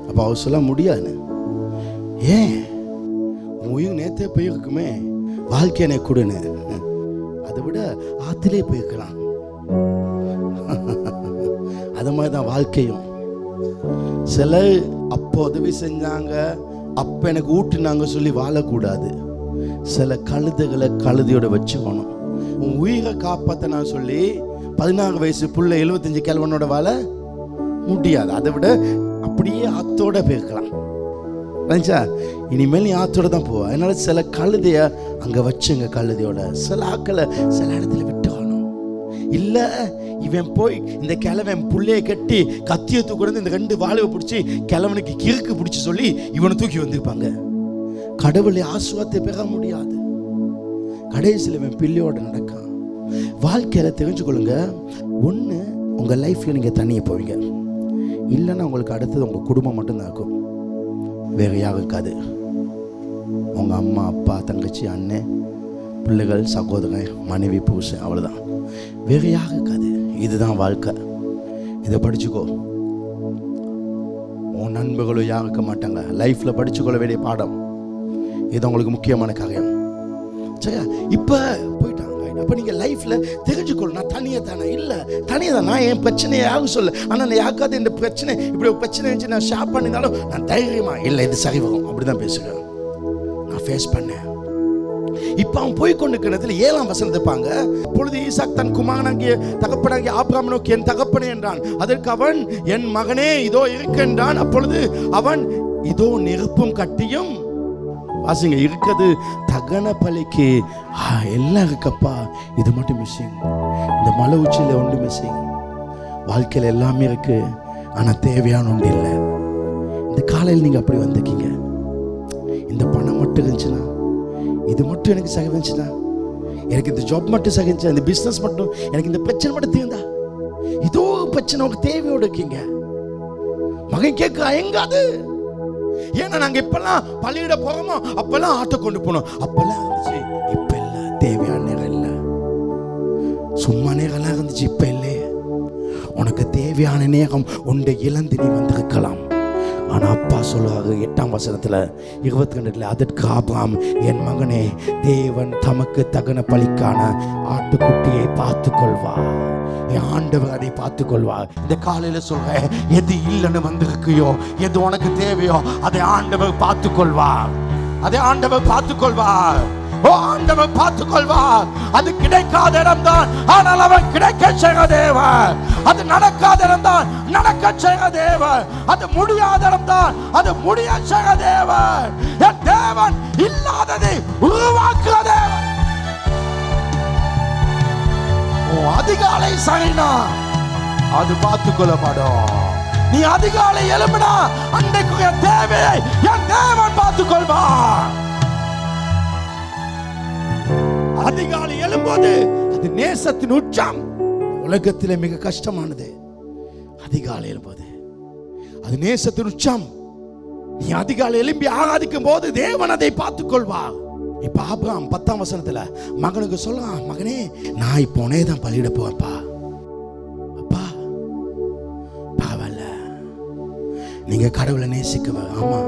அப்போ அவர் சொல்ல முடியாது. ஏன்? உன் உயிர் நேற்றே போயிருக்குமே, வாழ்க்கை எனக்கு கொடுன்னு. அதை விட ஆத்திலே போயிருக்கலாம். அது மாதிரி தான் வாழ்க்கையும். சிலர் அப்போ உதவி செஞ்சாங்க, அப்போ எனக்கு ஊட்டினாங்க சொல்லி வாழக்கூடாது. சில கழுதைகளை கழுதையோட வச்சுக்கணும். உன் உயிரை காப்பாற்ற நான் சொல்லி 16 வயசு புள்ள 75 கிழவனோட வாழ முடியாது. அதை விட அப்படியே ஆத்தோட போயிருக்கலாம். இனிமேல் நீ ஆத்தோட தான் போவ. அதனால சில கழுதைய அங்க வச்சுங்க, கழுதையோட. சில ஆக்களை சில இடத்துல விட்டுக்கணும். இல்ல இவன் போய் இந்த கிழவன் புள்ளைய கட்டி கத்திய தூக்குறது, இந்த 2 வாழவை பிடிச்சி கிழவனுக்கு கிறுக்கு பிடிச்சி சொல்லி இவனை தூக்கி வந்திருப்பாங்க. கடவுளை ஆசுவாத்தை பெற முடியாது. கடைசியில் இவன் பிள்ளையோட நடக்கான். வாழ்க்கையில தெரிஞ்சுக்கொள்ளுங்க, ஒன்று உங்க லைஃப்ல நீங்க தனியே போவீங்க, இல்லைன்னா உங்களுக்கு அடுத்தது உங்க குடும்பம் மட்டும்தான் இருக்கும், வேற யாரும் இருக்காது. உங்க அம்மா அப்பா தங்கச்சி அண்ணன் பிள்ளைகள் சகோதரன் மனைவி புருஷன், அவ்வளோதான், வேற யாரும் இருக்காது. இதுதான் வாழ்க்கை. இதை படிச்சுக்கோ. உன் நண்பர்களும் யாரும் இருக்க மாட்டாங்க. லைஃப்ல படிச்சுக்கொள்ள வேண்டிய பாடம் இது உங்களுக்கு முக்கியமான காரியம். சரியா? இப்போ போயிட்டாங்க. அப்போ நீங்கள் லைஃப்பில் தெரிஞ்சுக்கொள்ளணும், நான் தனியாக தானே? இல்லை, தனியாக தான். நான் என் பிரச்சனையை யாரும் சொல்ல, ஆனால் நான் யாருக்காவது இந்த பிரச்சனை இப்படி ஒரு பிரச்சனை இருந்துச்சு நான் ஷேர் பண்ணியிருந்தாலும் நான் தைரியமாக இல்லை, இது சரி வரும் அப்படி தான் பேசுகிறேன். நான் ஃபேஸ் பண்ணேன். இப்போ அவன் போய் கொண்டிருக்கிறதுல 7ஆம் வசனத்தை பாங்க. அப்பொழுது ஈசாக் தன் குமாரனாகிய தகப்பனாகிய ஆபிரகாமை நோக்கி, என் தகப்பனே என்றான். அதற்கு அவன், என் மகனே இதோ இருக்கின்றான். அப்பொழுது அவன், இதோ நெருப்பும் கட்டியும் வாசிங்க இருக்குது தகன பலிக்கு எல்லாம் இருக்கப்பா, இது மட்டும் மிஸ்ஸிங். இந்த மலை உச்சியில் ஒன்று மிஸ்ஸிங். வாழ்க்கையில் எல்லாமே இருக்கு, ஆனால் தேவையான ஒன்று இல்லை. இந்த காலையில் நீங்கள் அப்படி வந்திருக்கீங்க. இந்த பணம் மட்டும் இருந்துச்சுன்னா, இது மட்டும் எனக்கு சகிச்சுன்னா, எனக்கு இந்த ஜாப் மட்டும் சகிச்சா, இந்த பிஸ்னஸ் மட்டும், எனக்கு இந்த பிரச்சனை மட்டும் தீர்ந்தா, இதோ பிரச்சனை உங்களுக்கு தேவையோடு இருக்கீங்க. மகன் கேட்க எங்காது? ஏன்னா நாங்க இப்பெல்லாம் பள்ளியிட போறோமோ அப்பெல்லாம் ஆட்டோ கொண்டு போனோம், அப்பெல்லாம் இருந்துச்சு. இப்ப இல்ல, தேவையான நேரம் இல்ல, சும்மா நேரம் இருந்துச்சு, இப்ப இல்லையே. உனக்கு தேவையான நேரம் உன்னை இழந்து நீ வந்திருக்கலாம். ஆனா அப்பா சொல்லுவாங்க 8ஆம் வசனத்துல 22, அதற்கு ஆபிரகாம், என் மகனே தேவன் தமக்கு தகன பலிக்கான ஆட்டுக்குட்டியை பார்த்துக் கொள்வார், என் ஆண்டவர் அதை பார்த்துக் கொள்வார். இந்த காலையில சொல்றேன், எது இல்லைன்னு வந்திருக்கியோ, எது உனக்கு தேவையோ அதை ஆண்டவர் பார்த்துக் கொள்வார், அதை ஆண்டவர் பார்த்துக் கொள்வார். ஓ, ஆண்டவர் பார்த்துக் கொள்வார். அது கிடைக்காத இடம்தான், ஆனால் அவன் கிடைக்க செய்கிற தேவன். அது நடக்காத இடம்தான், நடக்க செய்கிற தேவன். அது முடியாத இடம்தான், அது முடிய செய்கிற தேவன். என் தேவன் இல்லாததை உருவாக்குற தேவன். அதிகாலை சரினா அது பார்த்துக் கொள்ளப்படும். நீ அதிகாலை எழும்பினா அன்றைக்குரிய தேவையை என் தேவன் பார்த்துக் கொள்வார். அதிகாலை எழும்போது அது நேசத்தின் உச்சம். உலகத்திலே மிக கஷ்டமானது அதிகாலை எழும்போது, அது நேசத்தின் உச்சம். நீ அதிகாலை எழும்பி ஆராதிக்கும் போது தேவன் அதை பார்த்துக் கொள்வார். இப்ப ஆபிரகாம் 10ஆம் வசனத்துல மகனுக்கு சொல்லலாம், மகனே நான் இப்போ உனே தான் பலியிட போவேன்ப்பா. அப்பா பரவாயில்ல, நீங்க கடவுளை நேசிக்கவ. ஆமா,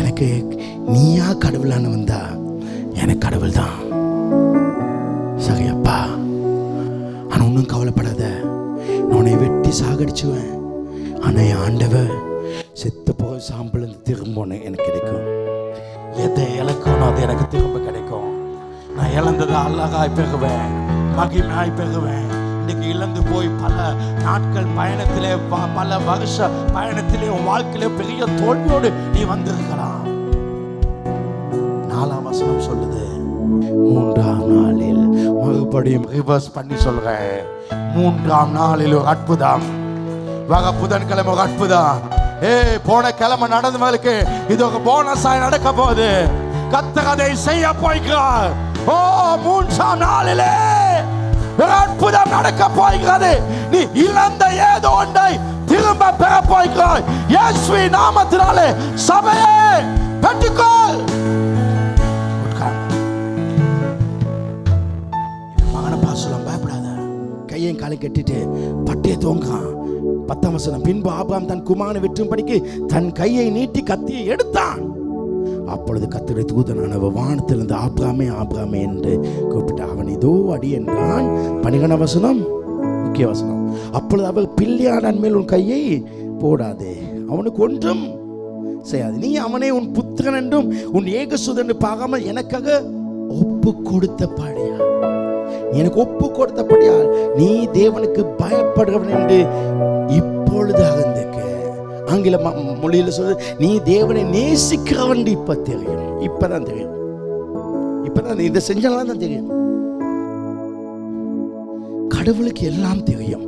எனக்கு நீயா கடவுளான்னு வந்தா எனக்கு கடவுள் தான். சரியப்பா, ஆனா ஒன்றும் கவலைப்படாத, நான் உன்னை வெட்டி சாகடிச்சுவேன். ஆனா என் ஆண்டவர் செத்து போய் சாம்பல் திரும்ப எனக்கு கிடைக்கும். எதை இழக்கணும் அது எனக்கு திரும்ப கிடைக்கும். நான் இழந்ததை அழகாய் பெறுவேன், மகிமையாய் பெறுவேன். இன்னைக்கு இழந்து போய் பல நாட்கள் பயணத்திலே, பல வருஷ பயணத்திலே, உன் வாழ்க்கையிலே பெரிய தோல்வியோடு நீ வந்திருக்கலாம். 4ஆம் வசனம் சொல்லுது, 3ஆம் நாளில், மறுபடியும் ரிவர்ஸ் பண்ணி சொல்றேன், 3ஆம் நாளில் ஒரு அற்புதம். வர புதன்கிழமை ஒரு அற்புதம். போன கிழமை நடந்தவர்களுக்கு இது ஒரு போனஸாய் நடக்க போகுது. கர்த்தர் அதை செய்ய போகிறார். 3ஆம் நாளிலே ஒரு அற்புதம் நடக்க போகிறது. நீ இழந்த ஏதோ ஒன்றை திரும்ப பெற போகிறாய். இயேசுவின் நாமத்தினாலே சபையே பெற்றுக்கொள். மகனை கையையும் காலை கட்டிட்டு பட்டையை தோங்கான். 10ஆம் வசனம், பின்பு ஆபிரகாம் தன் குமாரனை வெட்டும்படிக்கு தன் கையை நீட்டி கத்தியை எடுத்தான். அப்பொழுது கர்த்தருடைய தூதனானவர் வானத்திலிருந்து ஆபிரகாமே ஆபிரகாமே என்று கூப்பிட்டு அவன் இதோ அடி என்றான். 12ஆம் வசனம் முக்கிய வசனம், அப்பொழுது அவர் பிள்ளையானன் மேல் உன் கையை போடாதே, அவனுக்கு ஒன்றும் செய்யாது, நீ அவனை உன் புத்திரன் என்றும் உன் ஏகசுதன் என்று பார்க்காமல் எனக்காக ஒப்பு கொடுத்தபடியா, எனக்கு ஒப்பு கொடுத்தபடியால் நீ தேவனுக்கு பயப்படுறவன் என்று இப்பொழுது அறிந்திருக்க. ஆங்கில மொழியில் சொல்றது, நீ தேவனை நேசிக்கிறவன் இப்ப தெரியும். இப்பதான் தெரியும், இப்பதான் இதை செஞ்சாலும் தான் தெரியும். கடவுளுக்கு எல்லாம் தெரியும்,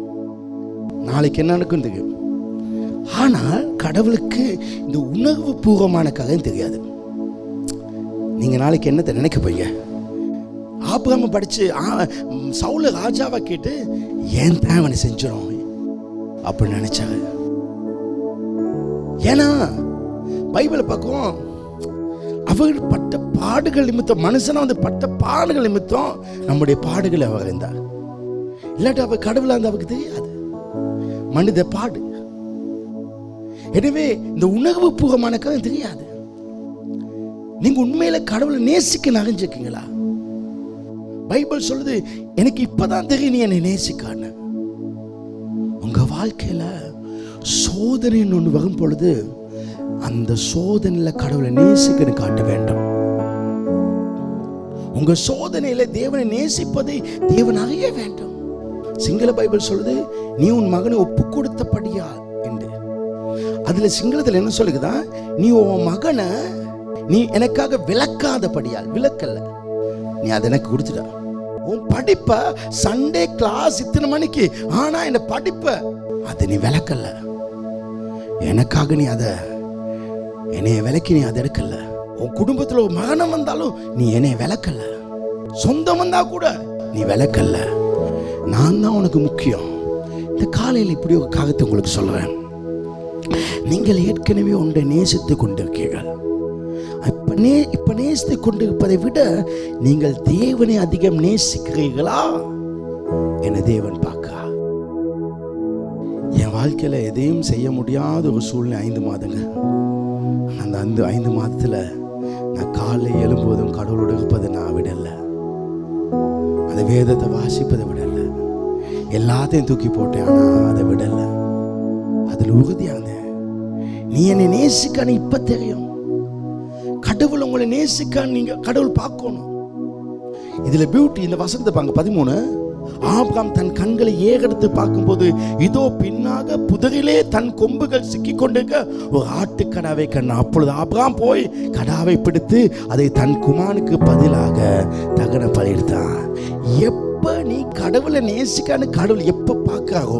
நாளைக்கு என்ன நடக்கும் தெரியும். ஆனால் கடவுளுக்கு இந்த உணர்வு பூர்வமான காரியம் தெரியாது. நீங்க நாளைக்கு என்னத்தை நினைக்க போய்ங்க? ஆபிரகாமை படிச்சு சவுல ராஜாவை கேட்டு ஏன் தான் அவனை செஞ்சிடும் அப்படின்னு நினைச்சாங்க. ஏன்னா பைபிளை பார்க்கும், அவர்கள் பட்ட பாடுகள் நிமித்தம், மனுஷனா வந்து பட்ட பாடுகள் நிமித்தம் நம்முடைய பாடுகளை அவர் இருந்தார். இல்லாட்டி அவர் கடவுளா இருந்து அவருக்கு தெரியாது, மனித பாடு. எனவே இந்த உணர்வு பூர்வமான காரியம் தெரியாது. நீங்க உண்மையில கடவுளை நேசிக்க அறிஞ்சிருக்கீங்களா? பைபிள் சொல்லுது, எனக்கு இப்பதான் தெரியும் நீ என்னை நேசிக்கான்னு. உங்க வாழ்க்கையில சோதனைன்னு ஒன்று வரும் பொழுது அந்த சோதனையில கடவுளை நேசிக்கன்னு காட்ட வேண்டும். உங்க சோதனையில தேவனை நேசிப்பதை தேவன் அறிய வேண்டும். சிங்கள பைபிள் சொல்லுது, நீ உன் மகனை ஒப்பு கொடுத்தபடியா என்று. அதுல சிங்களத்தில் என்ன சொல்லுக்குதா, நீ உன் மகனை நீ எனக்காக விளக்காதபடியால், விளக்கல்ல, நீ அதை எனக்கு கொடுத்துட்ட. உன் படிப்பை சண்டே கிளாஸ் இத்தனை மணிக்கு, ஆனா இந்த படிப்பை அதை நீ விளக்கல்ல, எனக்காக நீ அதை என்னைய விளக்கி நீ அதை எடுக்கல. உன் குடும்பத்தில் ஒரு மரணம் வந்தாலும் நீ என்னைய விளக்கல, சொந்தம் வந்தா கூட நீ விளக்கல்ல. நான் தான் உனக்கு முக்கியம். இந்த காலையில் இப்படி ஒரு காரியத்தை உங்களுக்கு சொல்றேன். நீங்கள் ஏற்கனவே ஒன்றை நேசித்து கொண்டிருக்கீர்கள். இப்ப நேசித்து கொண்டிருப்பதை விட நீங்கள் தேவனை அதிகம் நேசிக்கிறீர்களா என தேவன் பார்க்க. என் வாழ்க்கையில எதையும் செய்ய முடியாத ஒரு சூழ்நிலை 5 மாதங்க. அந்த 5 மாதத்துல நான் காலை எழும்போதும் கடவுளோடு இருப்பதை நான் விடல, அந்த வேதத்தை வாசிப்பதை விடல, எல்லாத்தையும் தூக்கி போட்டேன், ஆனா அதை விடல. அதில் உறுதியான நீ என்னை நேசிக்கான்னு இப்ப தெரியும். கடவுள் உங்களை நேசிக்கான்னு நீங்க கடவுள் பார்க்கணும். இதுல பியூட்டி, இந்த வசனத்தை பாருங்க 13. ஆபிரகாம் தன் கண்களை ஏறெடுத்து பார்க்கும்போது இதோ பின்னாக புதரிலே தன் கொம்புகள் சிக்கி கொண்டிருக்க ஒரு ஆட்டுக்கடாவை கண்டான். அப்பொழுது ஆபிரகாம் போய் கடாவை பிடித்து அதை தன் குமாரனுக்கு பதிலாக தகன பலியிட்டான். எப்ப நீ கடவுளை நேசிக்கான்னு கடவுள் எப்ப பார்க்கிறாரோ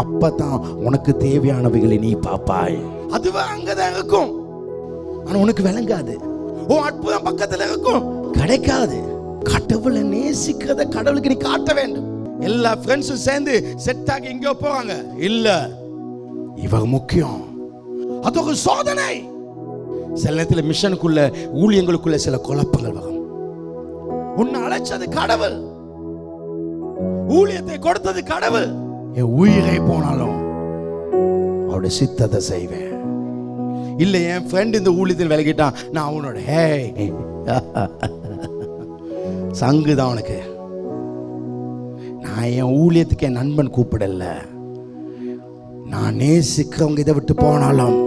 அப்பதான் உனக்கு தேவையானவைகளை நீ பார்ப்பாய். அதுவே அங்கதான் இருக்கும், ஆனா உனக்கு விளங்காது. ஓ அற்புதம் பக்கத்துல இருக்கும், கிடைக்காது. கடவுளை நேசிக்கிறத கடவுளுக்கு நீ காட்ட வேண்டும். எல்லா ஃப்ரெண்ட்ஸும் சேர்ந்து செட் ஆகி எங்கேயோ போவாங்க, இல்ல இவங்க முக்கியம். அது ஒரு சோதனை. சில நேரத்தில் மிஷனுக்குள்ள ஊழியங்களுக்குள்ள சில குழப்பங்கள் வரும். உன்னை அழைச்சது கடவுள், ஊழியத்தை கொடுத்தது கடவுள். என் உயிரை போனாலும் அவருடைய சித்தத்தை செய்வேன். இல்ல என் ஃப்ரெண்ட் இந்த ஊழியத்தில் விலகிட்டான், நான் அவனோட சங்கு தான் உனக்கு. நான் என் ஊழியத்துக்கு என் நண்பன் கூப்பிடல. நான் நேசிக்கிறவங்க இதை விட்டு போனாலும்,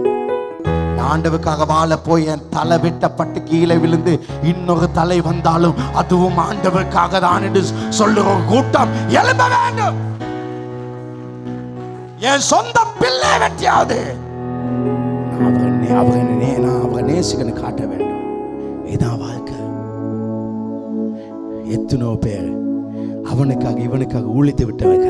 ஆண்டவருக்காக வாழ போய் என் தலை வெட்டப்பட்டு கீழே விழுந்து இன்னொரு தலை வந்தாலும் அதுவும் ஆண்டவருக்காக தான் என்று சொல்லுற கூட்டம் எழும்ப வேண்டும். என் சொந்த பிள்ளை வெட்டியாவது அவரை நேசிக்கன்னு காட்ட வேண்டும். இதான் வாழ்க்கை. எத்தனோ பேர் அவனுக்காக இவனுக்காக ஊழித்து விட்டவங்க.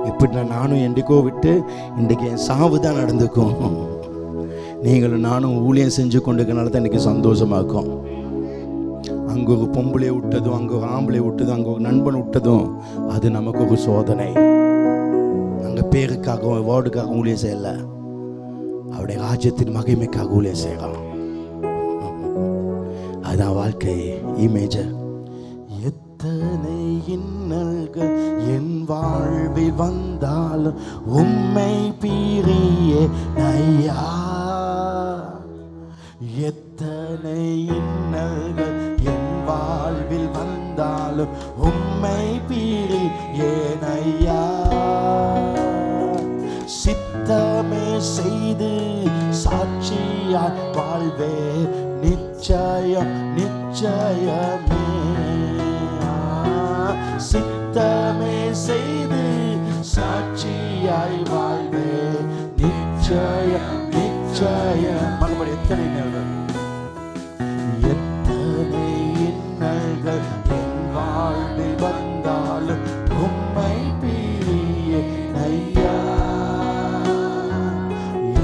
இப்படி நானும் என்றைக்கோ விட்டு இன்றைக்கு என் சாவு தான் நடந்துக்கும். நீங்களும் நானும் ஊழியம் செஞ்சு கொண்டிருக்கனால தான் இன்றைக்கி சந்தோஷமாக்கும். அங்கே ஒரு பொம்பளை விட்டதும், அங்கே ஒரு ஆம்பளை விட்டதும், அங்கே ஒரு நண்பன் விட்டதும் அது நமக்கு ஒரு சோதனை. அங்கே பேருக்காக வார்டுக்காக ஊழியம் செய்யல, அவருடைய ராஜ்யத்தின் மகிமைக்காக ஊழியம் செய்யலாம். அதுதான் வாழ்க்கை. இமேஜ் எத்தனை இன்னல்கள் என் வாழ்வில் வந்தாலும் உம்மை பிரியே ஐயா. எத்தனை இன்னல்கள் என் வாழ்வில் வந்தாலும் உம்மை பிரியே ஐயா. சித்தமே செய்து சாட்சியாய் வாழ்வே நிச்சயம் நிச்சயமே. சித்தமே செய்து சாட்சியாய் வாழ்வே நிச்சயம் நிச்சயம். மறுபடி எத்தனை இன்னல்கள் எத்தனை இன்னல்கள் என் வாழ்வில் வந்தாலும் உம்மை பிரியே ஐயா.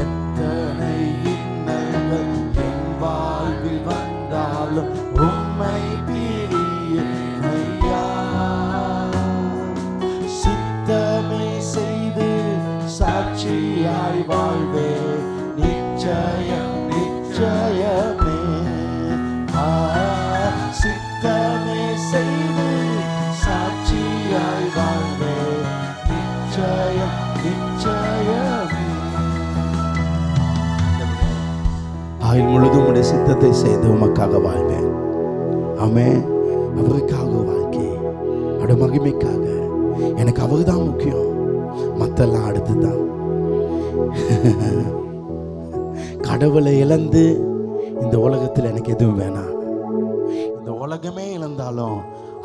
எத்தனை இன்னல்கள் என் வாழ்வில் வந்தாலும் உம்மை பிரியே ஐயா. சித்தமே செய்து சாட்சியாய் வாழ்வே நிச்சயம் நிச்சயமே. சித்தமே செய்து சாட்சியாய் வாழ்வே நிச்சயம் நிச்சயமே. ஆயுள் முழுதும் உடைய சித்தத்தை செய்து உமக்காக வாழ்வேன். ஆமென். அவருக்காக வாழ்க்கை, அவருடைய மகிமைக்காக. எனக்கு அவர்தான் முக்கியம், மற்றெல்லாம் அடுத்துதான். கடவுளை இழந்து இந்த உலகத்தில் எனக்கு எதுவும் வேணாம். இந்த உலகமே இழந்தாலும்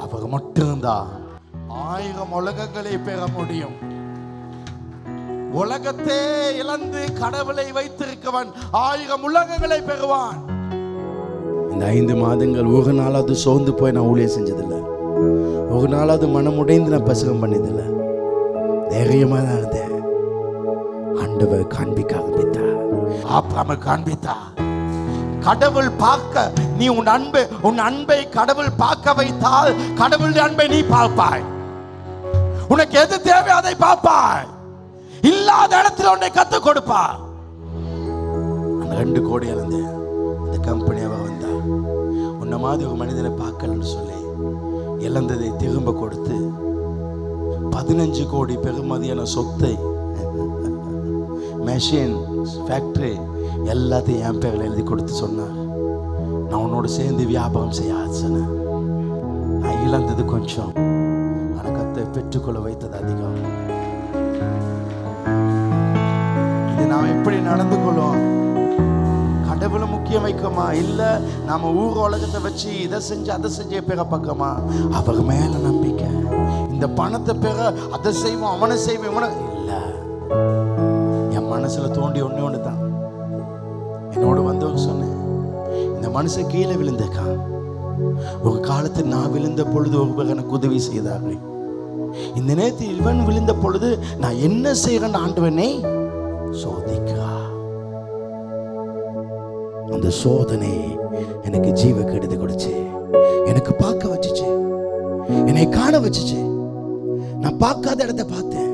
அவர் மட்டும்தான் 1000 உலகங்களை பெற முடியும். உலகத்தை இழந்து கடவுளை வைத்திருக்கவன் 1000 உலகங்களை பெறுவான். இந்த 5 மாதங்கள் ஒரு நாளாவது சோர்ந்து போய் நான் ஊழியம் செஞ்சதில்லை. ஒரு நாளாவது மனம் உடைந்து நான் பசகம் பண்ணதில்லை. தைரியமா தான் இருந்தேன். ஆண்டவர் காண்பிக்க ஆரம்பித்தார். ஆபிரகாமை காண்பித்தார். கடவுள் பார்க்க நீ உன் அன்பை கடவுள் பார்க்க வைத்தால் கடவுளுடைய அன்பை நீ பார்ப்பாய். உனக்கு எது தேவை அதை பார்ப்பாய். இல்லாத இடத்துல உன்னை கற்றுக் கொடுப்பார். அந்த 2 கோடி இழந்து அந்த கம்பெனி அவ வந்தா. உன்ன மாதிரி ஒரு மனிதனை பார்க்கலன்னு சொல்லி இழந்ததை திரும்ப கொடுத்து 15 கோடி பெருமதியான சொத்தை, மெஷின், ஃபேக்டரி எல்லாத்தையும் என் பேரில் எழுதி கொடுத்து சொன்னார். நான் உன்னோட சேர்ந்து வியாபாரம் செய்ய ஆச்சுன்னு. நான் இழந்தது கொஞ்சம், ஆனால் கத்தை பெற்றுக்கொள்ள வைத்தது அதிகம். இது நாம் எப்படி நடந்து கொள்வோம்? கடவுளை முக்கியம் வைக்கமா? இல்ல நாம ஊர் உலகத்தை வச்சு இதை செஞ்சு அதை செஞ்ச பெற பக்கமா? அவர் மேல நம்பிக்கை. இந்த பணத்தை பெற அதை செய்வோம், அவனை செய்வோம், இவனை இல்ல. என் மனசுல தோண்டி ஒண்ணு தான். என்னோட வந்தவர் சொன்னேன், இந்த மனுஷன் கீழே விழுந்திருக்கான். ஒரு காலத்தில் நான் விழுந்த பொழுது ஒருவர் எனக்கு உதவி செய்தார்கள். இந்த நேரத்தில் இவன் விழுந்த பொழுது நான் என்ன செய்யறேன்? ஆண்டவனை சோதிக்கிறா. அந்த சோதனை எனக்கு ஜீவக்கு எடுத்து கொடுச்சு, எனக்கு பார்க்க வச்சுச்சு, என்னை காண வச்சுச்சு. நான் பார்க்காத இடத்த பார்த்தேன்.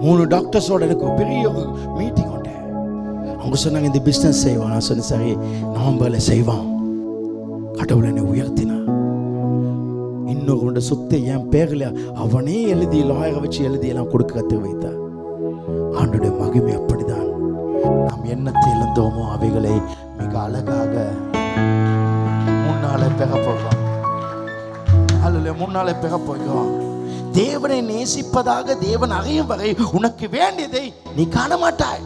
3 டாக்டர்ஸோட எனக்கு பெரிய மீட்டிங் உண்டேன். அவங்க சொன்னாங்க இந்த பிஸ்னஸ் செய்வான். நான் சொன்னேன் சரி, நவம்பர்ல செய்வான். கடவுள் என்னை உயர்த்தினா. இன்னொரு சொத்தை என் பேர்ல அவனே எழுதி லாயரை வச்சு எழுதி எல்லாம் கொடுக்க கற்று வைத்தார். ஆண்டோடைய மகிமை அப்படிதான். நாம் என்னத்தை இழந்தோமோ அவைகளை மிக அழகாக முன்னாலே பெற போகிறோம். அல்ல முன்னாலே பெற போகிறோம். தேவனை நேசிப்பதாக தேவன் அறியும் வரை உனக்கு வேண்டியதை நீ காண மாட்டாய்.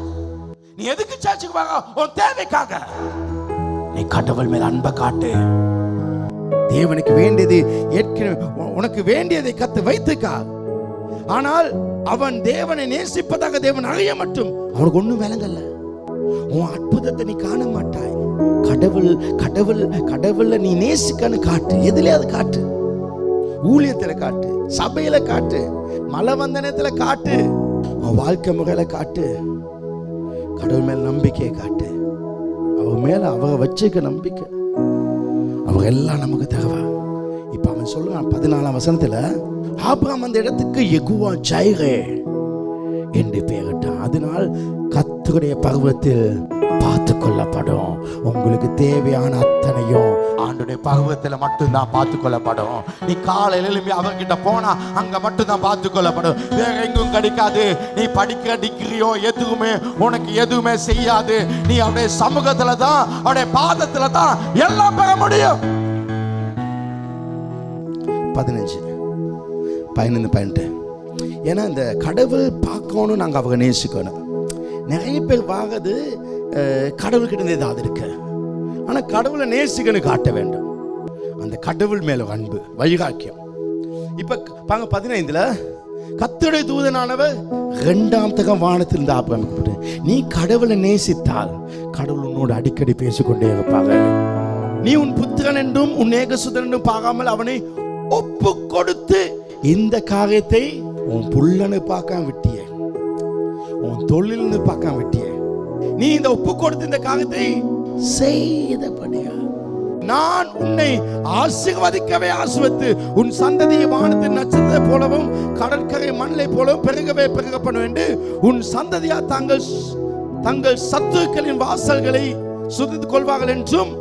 நீ எதுக்கு சர்ச்சுக்கு வர? உன் தேவைக்காக. நீ கடவுள் மேல் அன்பை காட்டு. தேவனுக்கு வேண்டியது ஏற்கனவே உனக்கு வேண்டியதை கத்து வைத்துக்கா. ஆனால் அவன் தேவனை நேசிப்பதாக தேவன் அறிய மட்டும் அவனுக்கு ஒண்ணும் விளங்கல. உன் அற்புதத்தை நீ காண மாட்டாய். கடவுள் கடவுள் கடவுளை நீ நேசிக்கன்னு காட்டு. எதுலயாவது காட்டு. ஊழியத்துல காட்டு, சபையில காட்டு, மலை வந்தனத்துல காட்டு, உன் வாழ்க்கை முறையில காட்டு. கடவுள் மேல நம்பிக்கையை காட்டு. அவர் மேல அவரை வச்சுக்க நம்பிக்கை. அவர் எல்லாம் நமக்கு தேவை. இப்ப அவன் சொல்லுவான் 14ஆம் வசனத்துல, ஆபிரகாம் அந்த இடத்துக்கு யெகோவா ஜைரே என்று பெயரிட்டான். அதனால் கர்த்தருடைய பர்வத்தில் பார்த்து கொள்ளப்படும். உங்களுக்கு தேவையான அத்தனையும் ஆண்டுடைய பருவத்தில் மட்டும்தான் பார்த்து கொள்ளப்படும். நீ காலையில் எழுப்பி அவர்கிட்ட போனா அங்க மட்டும்தான் பார்த்து கொள்ளப்படும், வேற எங்கும் கிடைக்காது. நீ படிக்கிற டிகிரியோ எதுவுமே உனக்கு எதுவுமே செய்யாது. நீ அவருடைய சமூகத்துல தான், அவருடைய பாதத்துல தான் எல்லாம் பெற முடியும். 15, 15, 18. ஏன்னா இந்த கடவுள் பார்க்கணும், நாங்கள் அவங்க நேசிக்கணும். நிறைய பேர் வாங்குது கடவுள்கிட்ட ஏதாவது இருக்கு, ஆனால் கடவுளை நேசிக்கணும் காட்ட வேண்டும். அந்த கடவுள் மேல அன்பு வைராக்கியம். இப்ப 15 கர்த்தருடைய தூதனானவர் 2ஆம் தகம் வானத்திலிருந்து ஆரம்பிக்கப்பட்டு, நீ கடவுளை நேசித்தால் கடவுள் உன்னோடு அடிக்கடி பேசிக்கொண்டே இருப்பாங்க. நீ உன் புத்திரன் என்றும் உன் ஏகசுதன் என்றும் பார்க்காமல் அவனை ஒப்பு கொடுத்து இந்த காரியத்தை உன் புள்ளனை பார்க்காம விட்டியே, உன் தொழில்னு பார்க்காம விட்டியே. நீ இந்த ஒப்பு கொடுத்து இந்த காரியத்தை செய்தபடியா நான் உன்னை ஆசீர்வதிக்கவே ஆசீர்வதித்து உன் சந்ததியை வானத்தின் நட்சத்திரத்தை போலவும் கடற்கரை மண்ணை போலவும் பெருகவே பெருக பண்ணுவேன். உன் சந்ததியா தங்கள் சத்துருக்களின் வாசல்களை சுத்தித்துக் கொள்வார்கள் என்றும்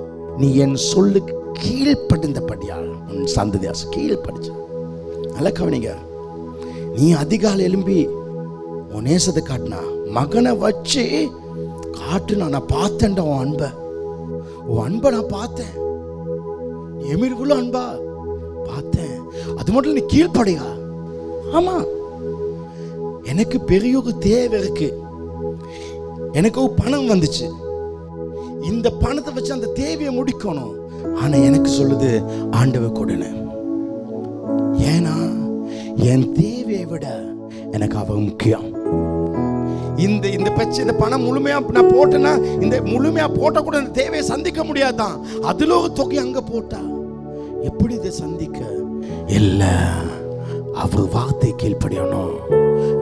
நீ என் சொல்லுக்கு கீழ்ப்படிந்தபடியால் உன் சந்ததியா கீழ்ப்படிச்ச. நல்ல கவனிங்க, நீ அதிகாலை எழும்பி உன் நேசத்தை காட்டினா, மகனை வச்சு காட்டுனா, நான் பார்த்தேன்டா உன் அன்பை நான் பார்த்தேன். எமிர்வுள்ள அன்பா பார்த்தேன். அது மட்டும் நீ கீழ்ப்படியா. ஆமா, எனக்கு பெரிய ஒரு தேவை இருக்கு, எனக்கு ஒரு பணம் வந்துச்சு, இந்த பணத்தை வச்சு அந்த தேவையை முடிக்கணும். ஆனா எனக்கு சொல்லுது ஆண்டவர் கொடுன்னு. ஏன்னா என் தேவையை விட எனக்கு அவ முக்கியம். இந்த பிரச்சனை, இந்த பணம் முழுமையா நான் போட்டேன்னா, இந்த முழுமையா போட்ட கூட இந்த தேவையை சந்திக்க முடியாதான். அதுல ஒரு தொகை அங்க போட்டா எப்படி இதை சந்திக்க? இல்ல, அவர் வார்த்தை கீழ்ப்படியணும்.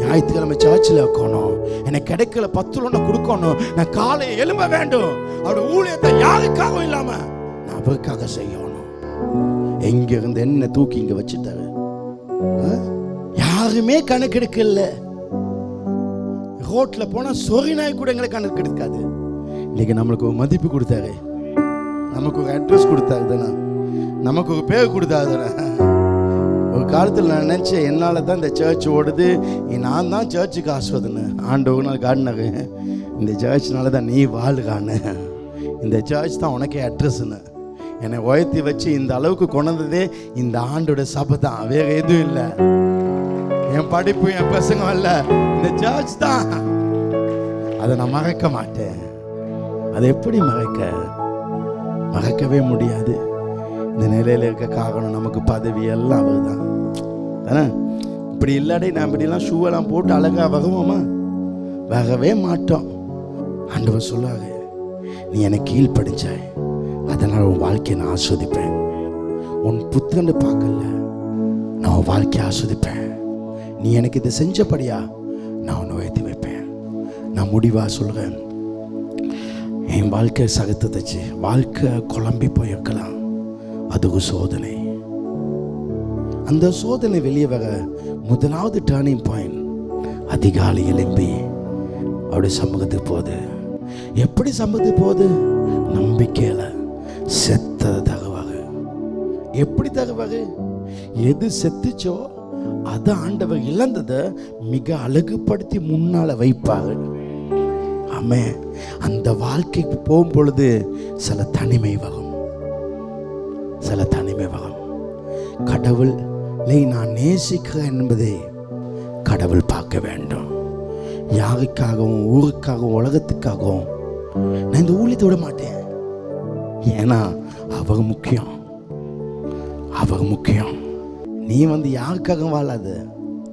ஞாயிற்றுக்கிழமை சர்ச்சில் இருக்கணும், எனக்கு கிடைக்கல 10 கொடுக்கணும், நான் காலை எழும்ப வேண்டும். அவருடைய ஊழியத்தை யாருக்காகவும் இல்லாம நான் அவருக்காக செய்யணும். எங்க இருந்து என்ன தூக்கி இங்க வச்சுட்டாரு, யாருமே கணக்கெடுக்கல. ரோட்ல போனா சொறி நாய் கூட எங்களை கணக்கெடுக்காது. இன்னைக்கு நம்மளுக்கு ஒரு மதிப்பு கொடுத்தாரு, நமக்கு ஒரு அட்ரஸ் கொடுத்தாரு தானே, நமக்கு ஒரு பேர் கொடுத்தாரு தானே. ஒரு காலத்தில் நான் நினச்சேன், என்னால் தான் இந்த சர்ச் ஓடுது, நான் தான் சர்ச்சுக்கு ஆஸ்வதுன்னு. ஆண்டவர் நாள் காட்டினாரு, இந்த சர்ச்னால தான் நீ வாழுகான்னு, இந்த சர்ச் தான் உனக்கே அட்ரஸ்ன்னு. என்னை உயர்த்தி வச்சு இந்த அளவுக்கு கொண்டதே இந்த ஆண்டோட சபை தான், வேற எதுவும் இல்லை. என் படிப்பு, என் பசங்க அல்ல, இந்த சர்ச் தான். அதை நான் மறக்க மாட்டேன். அதை எப்படி மறக்கவே முடியாது. இந்த நிலையில இருக்க காரணம் நமக்கு பதவி எல்லாம் அவர் தான் தானே. இப்படி இல்லாடே நான் இப்படிலாம் ஷூவெல்லாம் போட்டு அழகா வகவோமா? வகவே மாட்டோம். ஆண்டவர் சொல்லாது, நீ எனக்கு கீழ்ப்படிச்சாய், அதனால் உன் வாழ்க்கையை நான் ஆஸ்வதிப்பேன். உன் புத்தகன்னு பார்க்கல, நான் உன் வாழ்க்கையை ஆஸ்வதிப்பேன். நீ எனக்கு இதை செஞ்சபடியா நான் உன்னை உயர்த்தி வைப்பேன். நான் முடிவாக சொல்கிறேன், என் வாழ்க்கை சகத்தச்சு, வாழ்க்கை குழம்பி போயிருக்கலாம், அது ஒரு சோதனை. அந்த சோதனை வெளியே வர முதலாவது டர்னிங் பாயிண்ட் அதிகாலை எழும்பி அவருடைய சமூகத்துக்கு போகுது. எப்படி சமூகத்துக்கு போகுது? நம்பிக்கையில செத்தது தகவாக. எப்படி தகவாக? எது செத்துச்சோ அதை ஆண்டவர் இழந்ததை மிக அழகுபடுத்தி முன்னால வைப்பாங்க. ஆமே, அந்த வாழ்க்கைக்கு போகும் பொழுது சில தனிமை வரும். கடவுளை நான் நேசிக்கிறேன் என்பதை கடவுள் பார்க்க வேண்டும். யாருக்காகவும், ஊருக்காகவும், உலகத்துக்காகவும் நான் இந்த ஊழியத்தை விட மாட்டேன். ஏன்னா அவர் முக்கியம். நீ யாருக்காக வாழாது,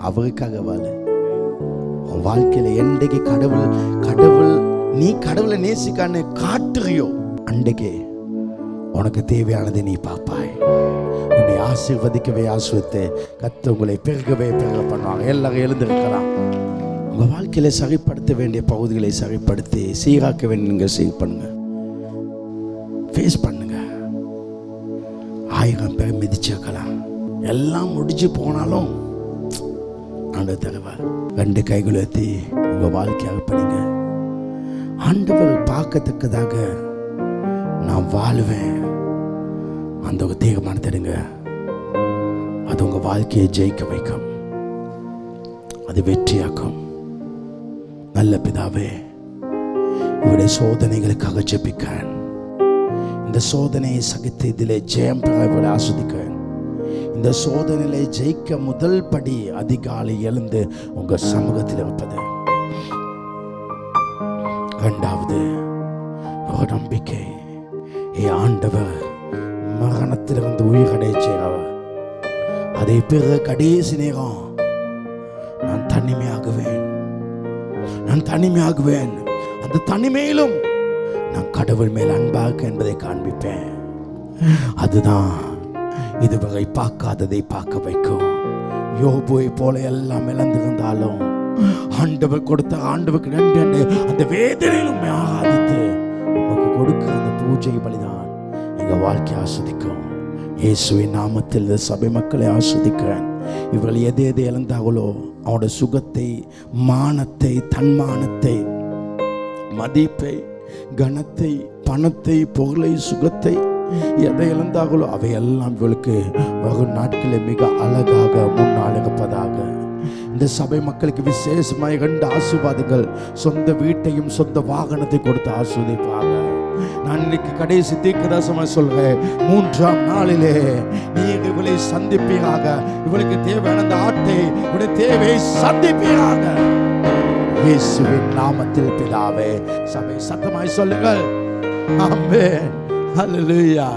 அவருக்காக வாழ. உன் வாழ்க்கையில என்றைக்கு கடவுள் நீ கடவுளை நேசிக்கான்னு காட்டுறியோ, அன்றைக்கு உனக்கு தேவையானதை நீ பார்ப்பாய். உன்னை ஆசீர்வதிக்கவே ஆசீர்வதித்து கர்த்தர் உங்களை பெருகவே பெருக பண்ணுவாங்க. எல்லாரும் எழுந்திருக்கலாம். உங்கள் வாழ்க்கையில சரிப்படுத்த வேண்டிய பகுதிகளை சரிப்படுத்தி சீராக்க வேண்டிய நீங்கள் சீர் பண்ணுங்க, ஃபேஸ் பண்ணுங்க. 1000 பேர் மிதிச்சிருக்கலாம், எல்லாம் முடிஞ்சு போனாலும் ஆண்டவர் தருவார். 2 கைகளை ஏற்றி உங்கள் வாழ்க்கையாக படிங்க. ஆண்டவர் பார்க்கத்தக்கதாக நான் வாழுவேன். அந்த ஒரு தீர்மானத்தை எடுங்க. அது உங்க வாழ்க்கையை ஜெயிக்க வைக்கும், அது வெற்றியாக்கும். நல்ல பிதாவே, இவருடைய சோதனைகளுக்காக ஜெபிக்கிறேன். இந்த சோதனையை சகித்து இதிலே ஜெயம் பெற இவரை ஆஸ்வதிக்கிறேன். இந்த சோதனையிலே ஜெயிக்க முதல் படி அதிகாலை எழுந்து உங்க சமூகத்தில் இருப்பது. இரண்டாவது ஒரு நம்பிக்கை. ஆண்டவர் மரணத்திலிருந்து உயிரடைய செய்கிறவர். அதை பிறகு கடைசி நேரம் நான் தனிமையாகுவேன். அந்த தனிமையிலும் நான் கடவுள் மேல் அன்பாக என்பதை காண்பிப்பேன். அதுதான் இதுவரை பார்க்காததை பார்க்க வைக்கும். யோபுவை போல எல்லாம் இழந்திருந்தாலும் ஆண்டவர் கொடுத்த ஆண்டவருக்கு நன்றி என்று அந்த வேதனையிலும் ஆராதித்து உமக்கு கொடுக்கிற அந்த பூஜை பலிதான் எங்க வாழ்க்கையை ஆஸ்வதிக்கும். இயேசுவின் நாமத்தில் இந்த சபை மக்களை ஆஸ்வதிக்கிறேன். இவர்கள் எதை இழந்தார்களோ அவனோட சுகத்தை, மானத்தை, தன்மானத்தை, மதிப்பை, கனத்தை, பணத்தை, புகழை, சுகத்தை எதை இழந்தார்களோ அவையெல்லாம் இவளுக்கு வரும் நாட்களில் மிக அழகாக முன்னால் இருப்பதாக. இந்த சபை மக்களுக்கு விசேஷமாக 2 ஆசீர்வாதங்கள், சொந்த வீட்டையும் சொந்த வாகனத்தை கொடுத்து ஆசீர்வதிப்பாக. நான் இன்னைக்கு கடைசி தீர்க்கதரிசனமாக சொல்றேன், 3ஆம் நாளிலே நீங்க இவளை சந்திப்பீராக. இவளுக்கு தேவையான அந்த ஆட்டை, இவளுடைய தேவையை சந்திப்பீராக. இயேசுவின் நாமத்தில் பிதாவே. சபை சத்தமாய் சொல்லுங்கள், ஆமென், ஹல்லேலூயா.